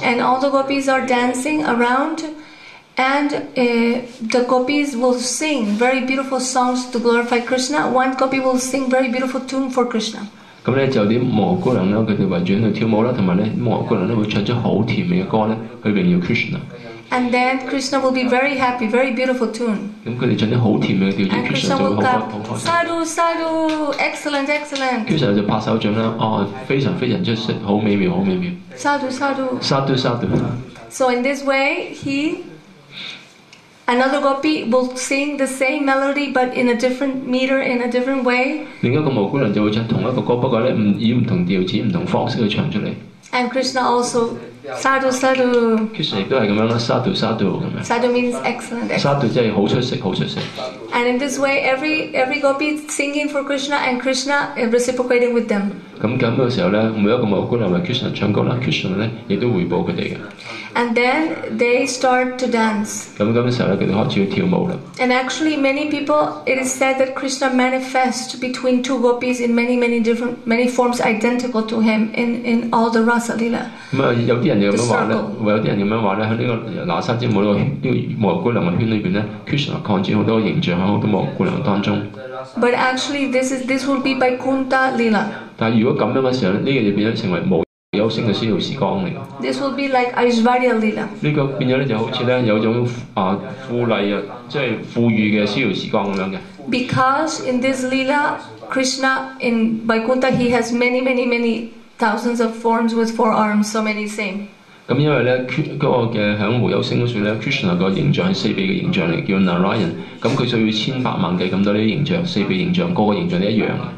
And all the gopis are dancing around, and the gopis will sing very beautiful songs to glorify Krishna. One gopi will sing very beautiful tune for Krishna. 咁咧就啲摩姑娘咧，佢哋圍住喺度跳舞啦，同埋咧摩姑娘咧會唱出好甜美嘅歌咧，去榮耀 Krishna。And then Krishna will be very happy, very beautiful tune. 咁佢哋唱啲好甜美嘅調子 ，Krishna 就會好開心。Sadhu, sadhu, excellent, excellent. Krishna 就拍手掌啦，非常非常之好美妙，好美妙。Sadhu, sadhu. Sadhu, sadhu. So in this way, Another gopi will sing the same melody but in a different meter, in a different way. 另一個無姑娘就會唱同一個歌，不過咧以唔同調子、唔同方式去唱出嚟。And Krishna also sadhu sadhu. Krishna 亦都係咁樣啦，sadhu sadhu 咁樣。Sadhu means excellent. sadhu 即係好出色，好出色。And in this way, every gopi singing for Krishna and Krishna reciprocating with them. 咁嘅時候咧，每一個無姑娘為 Krishna 唱歌啦 ，Krishna 咧亦都回報佢哋嘅。And then they start to dance. 咁嘅時候咧，佢哋開始要跳舞啦。And actually, many people, it is said that Krishna manifests between two gopis in many forms identical to him in all the Rasa Lila. 咁啊，有啲人就咁樣話咧，有啲人咁樣話咧，喺呢個拿沙之舞呢個無姑娘嘅圈裏邊咧 ，Krishna 擴展好多形象喺好多無姑娘當中。But actually, this will be by Kunta Lila. 但係如果咁樣嘅時候咧，呢個就變咗成為無有聲嘅逍遙時光嚟。This will be like Aishvarya Lila. 呢個變咗咧就好似咧有種富麗啊，即係富裕嘅逍遙時光咁樣嘅。Because in this Lila, Krishna in Vaikuntha he has many thousands of forms with 4 arms, so many same. 咁因為咧嗰個嘅喺無有聲嗰處咧 ，Krishna 個形象係4臂嘅形象嚟，叫 Narayan。咁佢需要千百萬計咁多呢啲形象，4臂形象，個個形象都一樣嘅。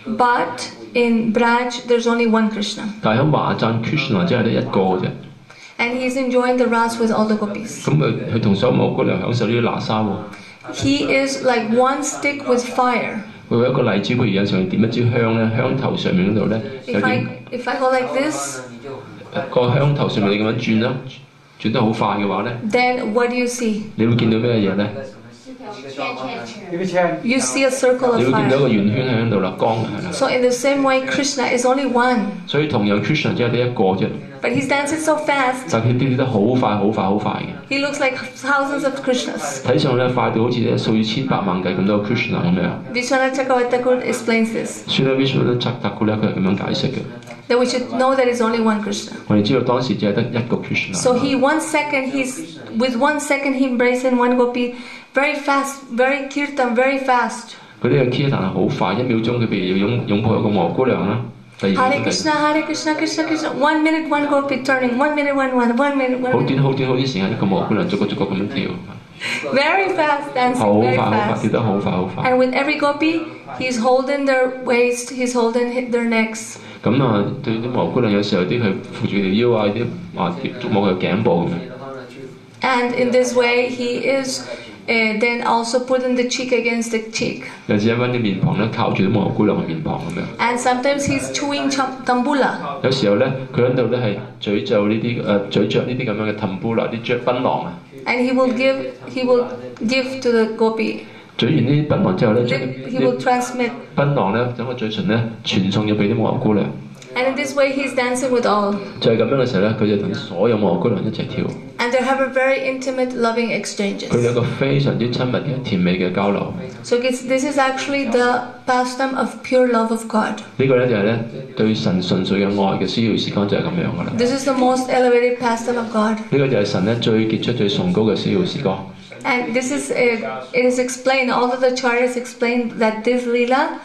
But in Braj, there's only one Krishna. 但係喺華讚 Krishna 只係得一個嘅啫。And he's enjoying the ras with all the gopis. 咁佢同所有無姑娘享受呢啲拿沙喎。He is like one stick with fire. 佢有一個例子，譬如有時候點一支香咧，香頭上面嗰度咧有啲。If I go like this. 個香頭上面你咁樣轉啦，轉得好快嘅話咧 ，Then what do you see？ 你會見到咩嘢咧 ？You see a circle of fire。 你會見到一個圓圈喺度啦，光係啦。So in the same way, Krishna is only one。所以同樣 Krishna 只係得一個啫。But he's dancing so fast。但佢跳得好快、好快、好快嘅。He looks like thousands of Krishnas。睇上咧快到好似咧數以千百萬計咁多 Krishna 咁樣。Vishwanath Chakravarti explains this。所以咧 Vishwanath Chakravarti 咧佢係咁樣解釋嘅。That we should know that it's only one Krishna. 我哋知道當時只係得一個 Krishna。So he's with 1 second he embracing one gopi, very fast, very kirtan, very fast. 佢呢個 kirtan 係好快，1秒鐘佢譬如要擁抱一個無姑娘啦。Hare Krishna, Hare Krishna, Krishna Krishna. 1 minute, one gopi turning. 1 minute, one. 1 minute, one. 好短時間，一個無姑娘逐個咁樣跳。Very fast dancing, very fast. 跳得好快好快。And with every gopi, he's holding their waist, he's holding their necks. 咁啊，對啲無姑娘有時候啲係扶住條腰啊，啲捉摸佢頸部咁樣。And in this way, he is then also putting the cheek against the cheek. 有時揾啲面龐咧，靠住啲無姑娘嘅面龐咁樣。And sometimes he's chewing tambula. 有時候咧，佢喺度咧係咀嚼呢啲咀嚼呢啲咁樣嘅 tambula 啲檳榔啊。And he will give to the gopi. 咀完呢啲檳榔之後咧，將 he will transmit 檳榔咧，整個嘴唇咧傳送咗俾啲無姑娘。And in this way, he's dancing with all. 就係咁樣嘅時候咧，佢就同所有無姑娘一齊跳。And they have a very intimate, loving exchanges. 佢有一個非常之親密嘅甜美嘅交流。So this is actually the pastime of pure love of God. 呢個咧就係咧對神純粹嘅愛嘅逍遙時光就係咁樣噶啦。This is the most elevated pastime of God. 呢個就係神咧最傑出、最崇高嘅逍遙時光。And this is it is explained. All of the acharyas explain that this lila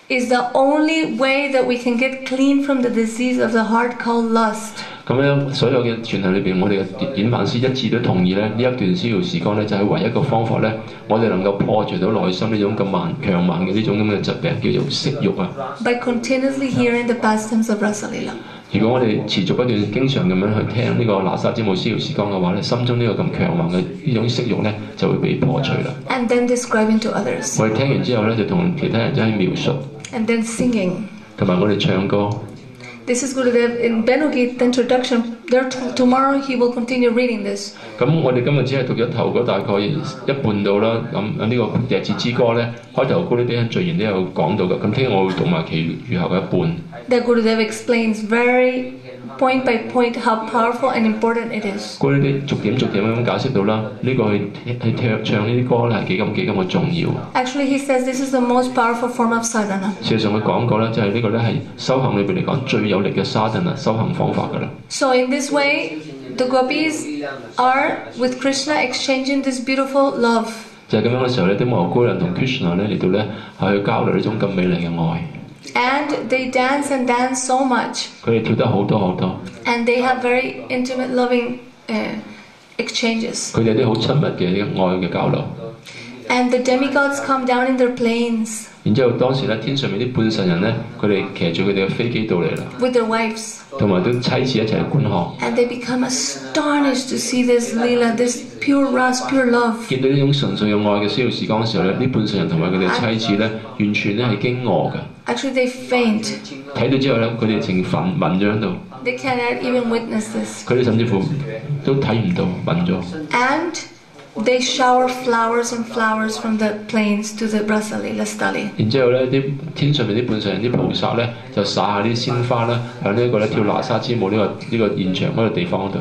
is the only way that we can get clean from the disease of the heart called lust. 咁樣所有嘅傳統裏邊，我哋嘅演辦師一致都同意咧，呢一段逍遙時光咧就係唯一一個方法咧，我哋能夠破除到內心呢種咁強橫嘅呢種咁嘅疾病，叫做色欲啊。By continuously hearing the pastimes of Rasa Lila. 如果我哋持續不斷、經常咁樣去聽呢個拿沙之母逍遙時光嘅話咧，心中呢個咁強橫嘅呢種色欲咧就會被破除啦。And then describing to others. 我哋聽完之後咧，就同其他人一齊描述。And then singing. 同埋我哋唱歌。This is Gurudev in Benugit introduction. Tomorrow he will continue reading this. 咁我哋今日只係讀咗頭嗰大概一半到啦。咁呢個笛子之歌咧，開頭嗰啲啲序言都有講到嘅。咁聽日我會讀埋其餘後嘅一半。That Gurudev explains very point by point how powerful and important it is. 嗰啲逐點咁解釋到啦。呢個去唱呢啲歌咧係幾咁嘅重要。Actually, he says this is the most powerful form of sadhana. 事實上佢講過咧，就係呢個咧係修行裏邊嚟講最有力嘅 sadhana 修行方法㗎啦。So in this way, the gopis are with Krishna exchanging this beautiful love. 就係咁樣嘅時候咧，啲無姑娘同 Krishna 咧嚟到咧係去交流呢種咁美麗嘅愛。And they dance and dance so much. 佢哋跳得好多。And they have very intimate, loving exchanges. 佢哋啲好親密嘅愛嘅交流。 And the demigods come down in their planes 然之後當時咧，天上面啲半神人咧，佢哋騎住佢哋嘅飛機到嚟啦， with their wives. 同埋啲妻子一齊觀看。 And they become astonished to see this lila, this pure ras, pure love. 見到呢種純粹嘅愛嘅需要時光嘅時候咧，啲半神人同埋佢哋妻子咧，完全咧係驚愕嘅。 Actually, they faint. 睇到之後咧，佢哋淨暈咗喺度。 They cannot even witness this. 佢哋甚至乎都睇唔到，暈咗。 And they shower flowers and flowers from the plains to the Brasalila Stali. 然之後咧，啲天上面啲半神人啲菩薩咧，就灑下啲鮮花啦，喺呢一個咧跳拿沙之舞呢個現場嗰個地方嗰度。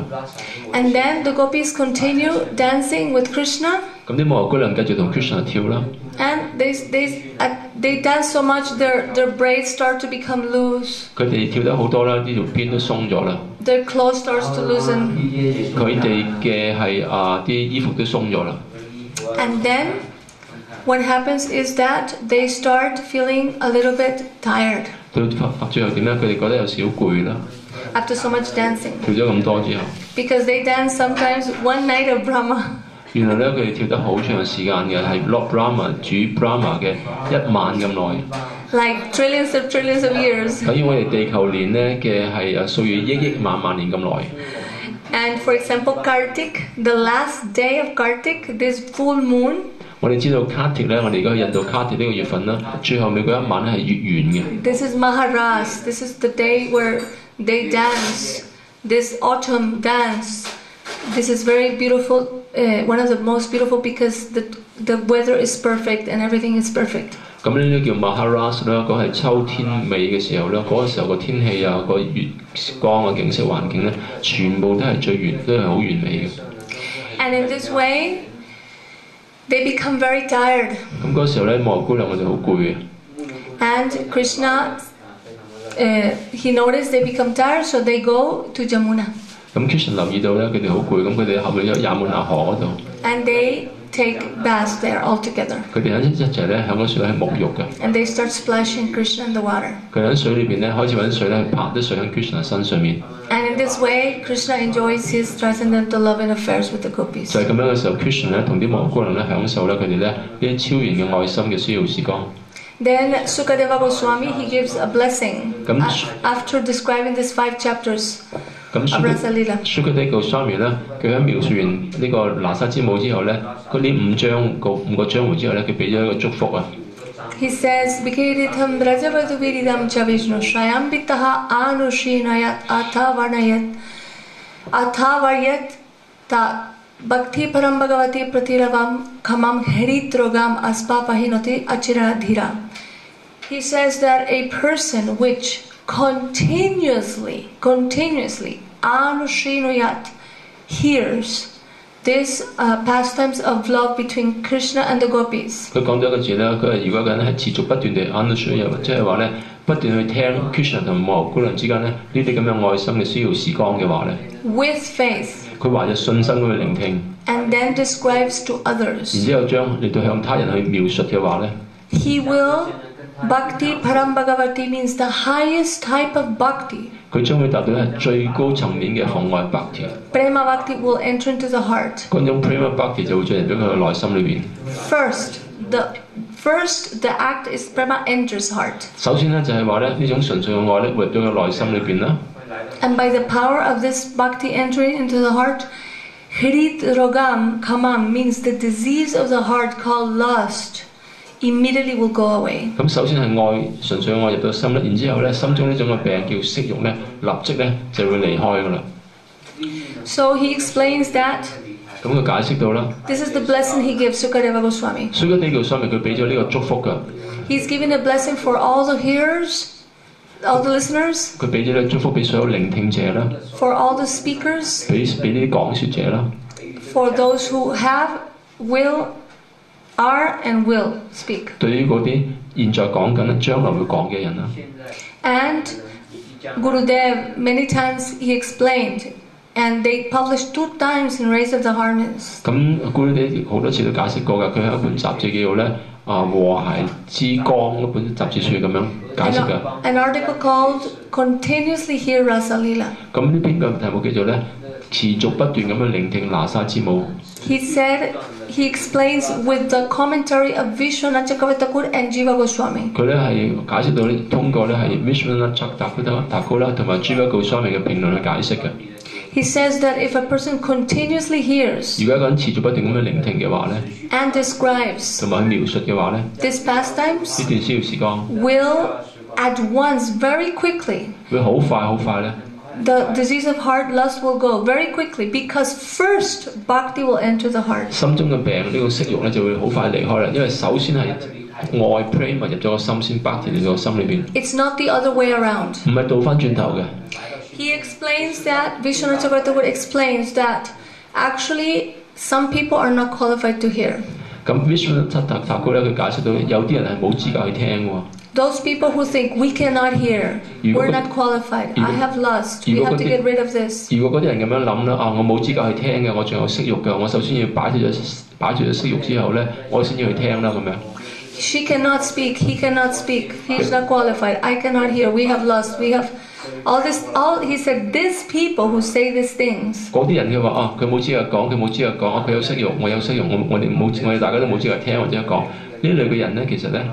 And then the gopis continue dancing with Krishna. 咁啲摩羅姑娘繼續同 Krishna 跳啦。 And they dance so much, their braids start to become loose. 佢哋跳得好多啦，呢條邊都鬆咗啦。 Their clothes starts to loosen. 佢哋嘅係啲衣服都鬆咗啦。 And then what happens is that they start feeling a little bit tired 到最後點咧？佢哋覺得有少少攰啦。 after so much dancing. 跳咗咁多之後， Because they dance sometimes one night of Brahma. 原來咧佢哋跳得好長時間嘅，係 Lord Brahma 主 Brahma 嘅1晚咁耐。 Like trillions of years. 等於我哋地球年咧嘅係數以億萬年咁耐。 And for example, Kartik, the last day of Kartik, this full moon, 我哋知道卡鐵咧，我哋而家去印度卡鐵呢個月份啦，最後尾嗰一晚咧係月圓嘅。 this is Maharas. This is the day where they dance, this autumn dance. This is very beautiful, one of the most beautiful because the weather is perfect and everything is perfect. 咁呢啲叫 Maharas 啦，嗰係秋天尾嘅時候咧，嗰個時候個天氣啊、個月光啊、景色環境咧，全部都係都係好完美嘅。 And in this way, they become very tired. 咁嗰時候咧，摩羅姑娘我哋好攰嘅。 And Krishna, he noticed they become tired, so they go to Jamuna. 咁 Krishna 留意到咧，佢哋好攰，咁佢哋後面有雅滿拿河嗰度。 And they take baths there all together. 佢哋一齊咧喺嗰水咧係沐浴嘅。 And they start splashing Krishna in the water. 佢喺水裏邊咧開始揾水咧，拍啲水喺 Krishna 身上面。 And in this way, Krishna enjoys his transcendental love and affairs with the gopis. 就係咁樣嘅時候 ，Krishna 咧同啲摩羅姑娘咧享受咧佢哋咧呢啲超然嘅愛心嘅需要時光。 Then Sukadeva Goswami, he gives a blessing after describing these 5 chapters 咁 of Rasalila. Sukadeva Goswami 咧，佢喺描述完呢個拿沙之舞之後咧，嗰啲五個章回之後咧，佢俾咗一個祝福啊。 He says, Vikiritam Brajavadu Viridam Chavishnu Shayambitaha Anushinayat Atavaryat Ta Bhakti Param Bhagavati Pratiravam Kamam Heritrogam Aspapahinoti Achiradhira. He says that a person which continuously Anushinayat hears these pastimes of love between Krishna and the gopis. 佢講咗一個字咧，佢話如果個人係持續不斷地 understand， 即係話咧不斷去聽 Krishna 同摩羅姑娘之間咧呢啲咁樣愛心嘅需要時光嘅話咧， with faith, 佢懷着信心咁去聆聽， and then describes to 然 others. 之後將嚟到向他人去描述嘅話咧， He will Bhakti Param Bhagavati means the highest type of bhakti. 佢將會達到係最高層面嘅奉愛 Bhakti。 Prema Bhakti will enter into the heart. 嗰種 Prema Bhakti 就會進入咗佢嘅內心裏邊。 First, the act is Prema enters heart. 首先咧就係話咧呢種純粹嘅愛咧，會入咗佢內心裏邊啦。 And by the power of this bhakti entering into the heart, Hrit Rogam Kamam means the disease of the heart called lust immediately will go away. 咁首先係愛，純粹愛入到心咧，然之後咧心中呢種嘅病叫色欲咧，立即咧就會離開噶啦。 So he explains that 咁佢解釋到啦， this is the blessing he gives Sukadeva Goswami. 所以呢個Goswami佢俾咗呢個祝福㗎， He's giving a blessing for all the hearers, all the listeners, 佢俾咗呢個祝福俾所有聆聽者啦， for all the speakers, 俾呢啲講説者啦， for those who have, will, are and will speak. 對於嗰啲現在講緊、將來會講嘅人啦。 And Gurudev, many times he explained, and they published 2 times in Rays of the Harmonies. 咁Guru Dev好多次都解釋過㗎，佢喺一本雜誌叫做咧和諧之光嗰本雜誌書咁樣解釋嘅。An article called Continuously Hear Rasa Lila. 咁呢篇嘅題目叫做咧持續不斷咁樣聆聽拿沙之舞。He said he explains with the commentary of Vishwanath Chakravarti and Jiva Goswami. 佢咧係解釋到咧，通過咧係 Vishwanath Chakravarti 啦同埋 Jiva Goswami 嘅評論去解釋嘅。He says that if a person continuously hears 如果一個人持續不斷咁樣聆聽嘅話咧， and describes 同埋描述嘅話咧， these pastimes 呢段需要時光 will at once, very quickly, 會好快咧。 the disease of heart lust will go very quickly because first bhakti will enter the heart. 心中嘅病呢個色慾咧就會好快離開啦，因為首先係外 prema 入咗個心先 bhakti 嚟到個心裏邊， It's not the other way around. 唔係倒翻轉頭嘅。 He explains that, Vishwanath Chakravarti explains that actually some people are not qualified to hear. 咁 Vishwanath Chakravarti 咧佢解釋到有啲人係冇資格去聽喎。 Those people who think we cannot hear, we're not qualified, I have lust, we have to get rid of this. 如果嗰啲人咁樣諗啦，我冇資格去聽嘅，我仲有色慾嘅，我首先要擺脱咗色慾之後咧，我先要去聽啦咁樣。 She cannot speak, he cannot speak, he's not qualified, I cannot hear, we have lust, we have all this, he said, these people who say these things. 嗰啲人佢話佢冇資格講，佢冇資格講，佢有色慾，我有色慾，我哋大家都冇資格聽或者講。呢類嘅人咧，其實咧。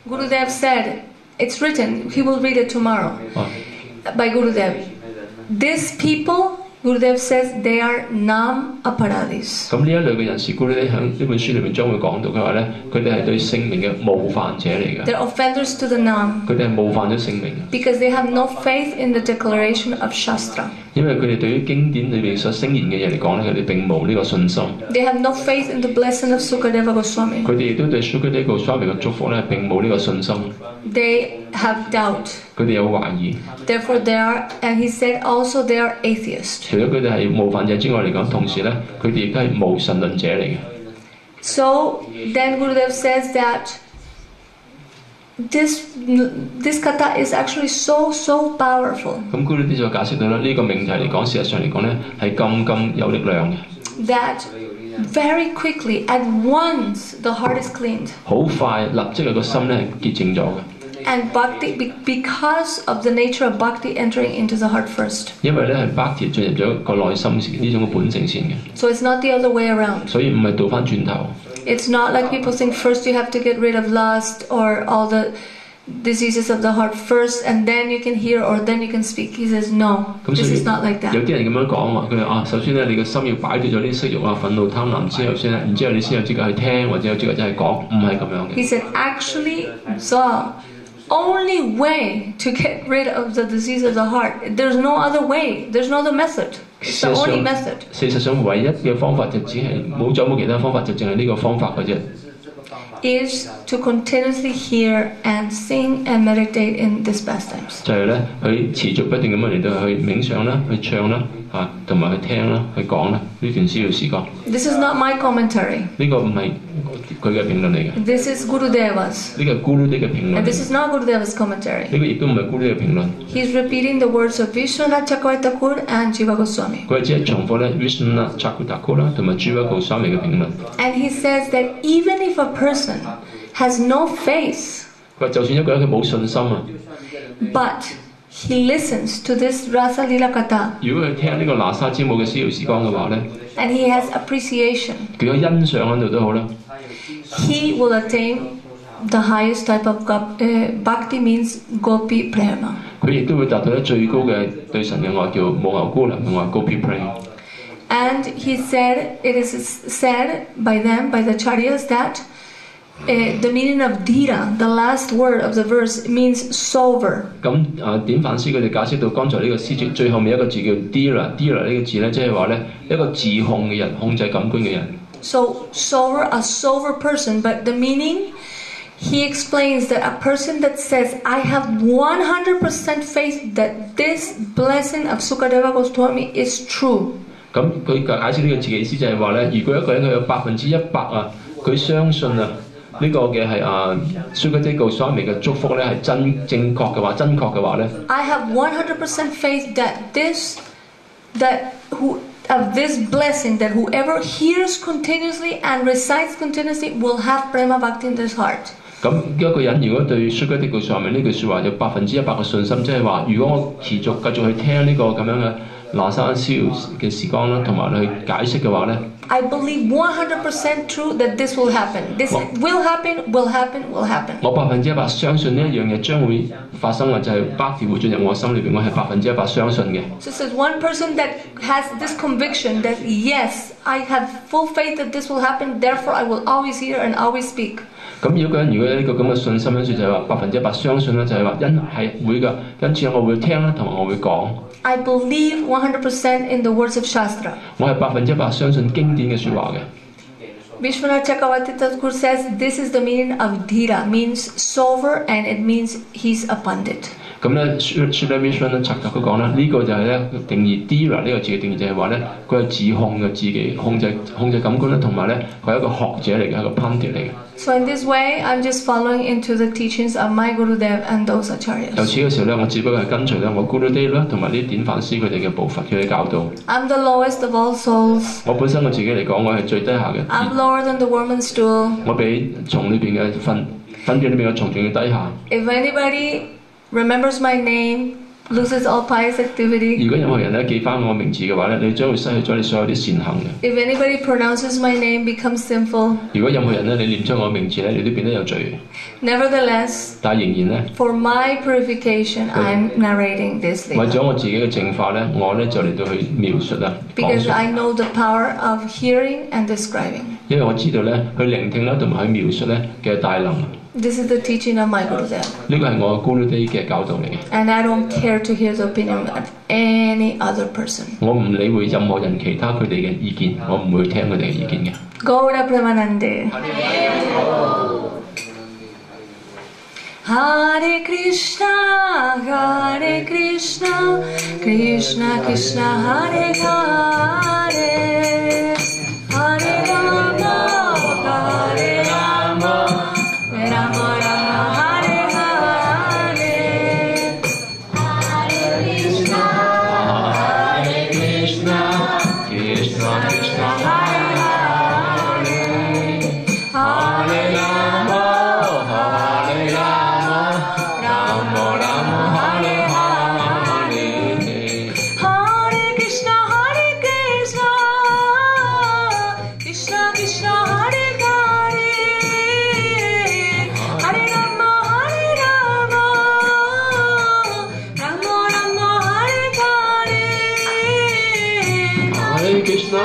Gurudev said, it's written, he will read it tomorrow by Gurudev. These people, Gurudev says, they are nam aparadis. 咁呢一類嘅人士，Gurudev喺呢本書裏面將會講到，佢話咧，佢哋係對聖名嘅冒犯者嚟嘅。 They're offenders to the nam. 佢哋係冒犯咗聖名。 Because they have no faith in the declaration of Shastra. 因為佢哋對於經典裏邊所聲言嘅嘢嚟講咧，佢哋並冇呢個信心。 They have no faith in the blessing of Sukadeva Goswami. 佢哋亦都對 Sukadeva Goswami 嘅祝福咧並冇呢個信心。 They have doubt. 佢哋有懷疑。 Therefore they are, and he said also they are atheists. 除咗佢哋係冒犯者之外嚟講，同時咧佢哋亦都係無神論者嚟嘅。 So then Gurudev says that this kata is actually so powerful. 咁 Gurudev 就解釋到啦，呢個命題嚟講，事實上嚟講咧係咁有力量嘅。 That very quickly, at once, the heart is cleaned. 好快，立即係個心咧潔淨咗嘅。 And bhakti, because of the nature of bhakti entering into the heart first. 因為咧係 bhakti 進入咗個內心呢種嘅本性先嘅。 So it's not the other way around. 所以唔係倒翻轉頭。 It's not like people think first you have to get rid of lust or all the diseases of the heart first and then you can hear or then you can speak. He says no, this is not like that. 有啲人咁樣講話，佢話首先咧你個心要擺脱咗啲色慾啊、憤怒、貪婪之後先，然之後你先有資格去聽或者有資格真係講，唔係咁樣嘅。 He said actually the only way to get rid of the disease of the heart, there's no other way, there's no other method. It's the only method. 事實上唯一嘅方法就只係冇其他方法，就淨係呢個方法嘅啫。 Is to continuously hear and sing and meditate in these pastimes. 就係咧，佢持續不斷咁樣嚟到去冥想啦、去唱啦、同埋去聽啦、去講啦，呢段需要時間。 This is not my commentary. 呢個唔係佢嘅評論嚟嘅。 This is Gurudeva's. 呢個係 Gurudev 嘅評論。 And this is not Gurudeva's commentary. 呢個亦都唔係 Gurudev 嘅評論。 He's repeating the words of Vishwanath Chakravarti and Jiva Goswami. 佢只係重複咧 Vishwanath Chakravarti 啦同埋 Jiva Goswami 嘅評論。 And he says that even if a person has no faith, 佢話就算一個人佢冇信心啊， but he listens to this Rasa Lila Kata, 如果佢聽呢個拿沙之舞嘅逍遙時光嘅話咧， and he has appreciation, 佢有欣賞喺度都好啦， he will attain the highest type of bhakti, means gopi prema. 佢亦都會達到咧最高嘅對神嘅愛，叫母牛姑娘嘅愛 Gopi Prema。 And he said, it is said by them, by the Charyas, that the meaning of dira, the last word of the verse, means solver. 咁典範師佢哋解釋到剛才呢個詩句最後面一個字叫 dira 呢個字咧，即係話咧一個自控嘅人，控制感官嘅人。 So solver, a solver person, but the meaning, he explains that a person that says, I have 100% faith that this blessing of Sukadeva Goswami is true. 咁佢解釋呢個字嘅意思就係話咧，如果一個人佢有100%佢相信呢個嘅係Sukadeva Goswami嘅祝福咧係真確嘅話咧 I have 100% faith that this blessing, that whoever hears continuously and recites continuously will have prema bhakti in his heart. 咁一個人如果對 Sugar 的句上面呢句説話有100%嘅信心，即係話，如果我持續繼續去聽呢個咁樣嘅拿山燒嘅時光啦，同埋去解釋嘅話咧 I believe 100% true that this will happen. This will happen, will happen, will happen. 我100%相信呢一樣嘢將會發生嘅，就係Bhakti會進入我心裏邊，我係100%相信嘅。So it says one person that has this conviction that yes, I have full faith that this will happen, therefore I will always hear and always speak. 咁如果有呢個咁嘅信心因素，就係話100%相信啦，就係話因係會㗎，因此我會聽啦，同埋我會講。I believe 100% in the words of Shastra. 我係100%相信經典嘅説話嘅。Vishwanath Chakravarti Thakur says this is the meaning of Dhira, means solver and it means he's a pandit. 咁咧 Srila Vishwanath Chakravarti佢講啦，呢個就係咧定義 Dhira 呢個字嘅定義就係話咧，佢係自控嘅，自己控制感官啦，同埋咧佢係一個學者嚟嘅，係一個 pandit 嚟嘅。So in this way, I'm just following into the teachings of my Gurudev and those acharyas. 由此嘅時候咧，我只不過係跟隨咧我 Gurudev 啦，同埋啲典範師佢哋嘅步伐，佢嘅教導。I'm the lowest of all souls. 我本身我自己嚟講，我係最低下嘅。I'm lower than the worm's stool. 我比蟲裏邊嘅糞便裏邊嘅蟲仲要低下。If anybody remembers my name, loses all pious activity. 如果任何人咧記翻我名字嘅話咧，你將會失去咗你所有啲善行嘅。If anybody pronounces my name, becomes sinful. 如果任何人咧你念出我名字咧，你都變得有罪。Nevertheless, 但係仍然咧 for my purification, I'm narrating this 為咗 later. 我自己嘅淨化咧，我咧就嚟到去描述啦，講 Because 述。 I know the power of hearing and describing. 因為我知道咧，去聆聽啦，同埋去描述咧嘅大能。 This is the teaching of my Gurudev. 呢個係我 Gurudev 嘅教導嚟嘅。 And I don't care to hear the opinion of any other person. 我唔理會任何人其他佢哋嘅意見，我唔會聽佢哋嘅意見嘅。 Gaura Premanande. Hare Krishna, Krishna Krishna, Hare Hare, Hare Rama, Rama Rama, Hare Hare. Hare Krishna, Krishna Krishna, Hare Hare, Hare Rama, Rama Rama, Hare Hare. Hare Krishna, Krishna Krishna, Hare Hare, Hare Rama, Rama Rama, Hare Hare. Hare Krishna,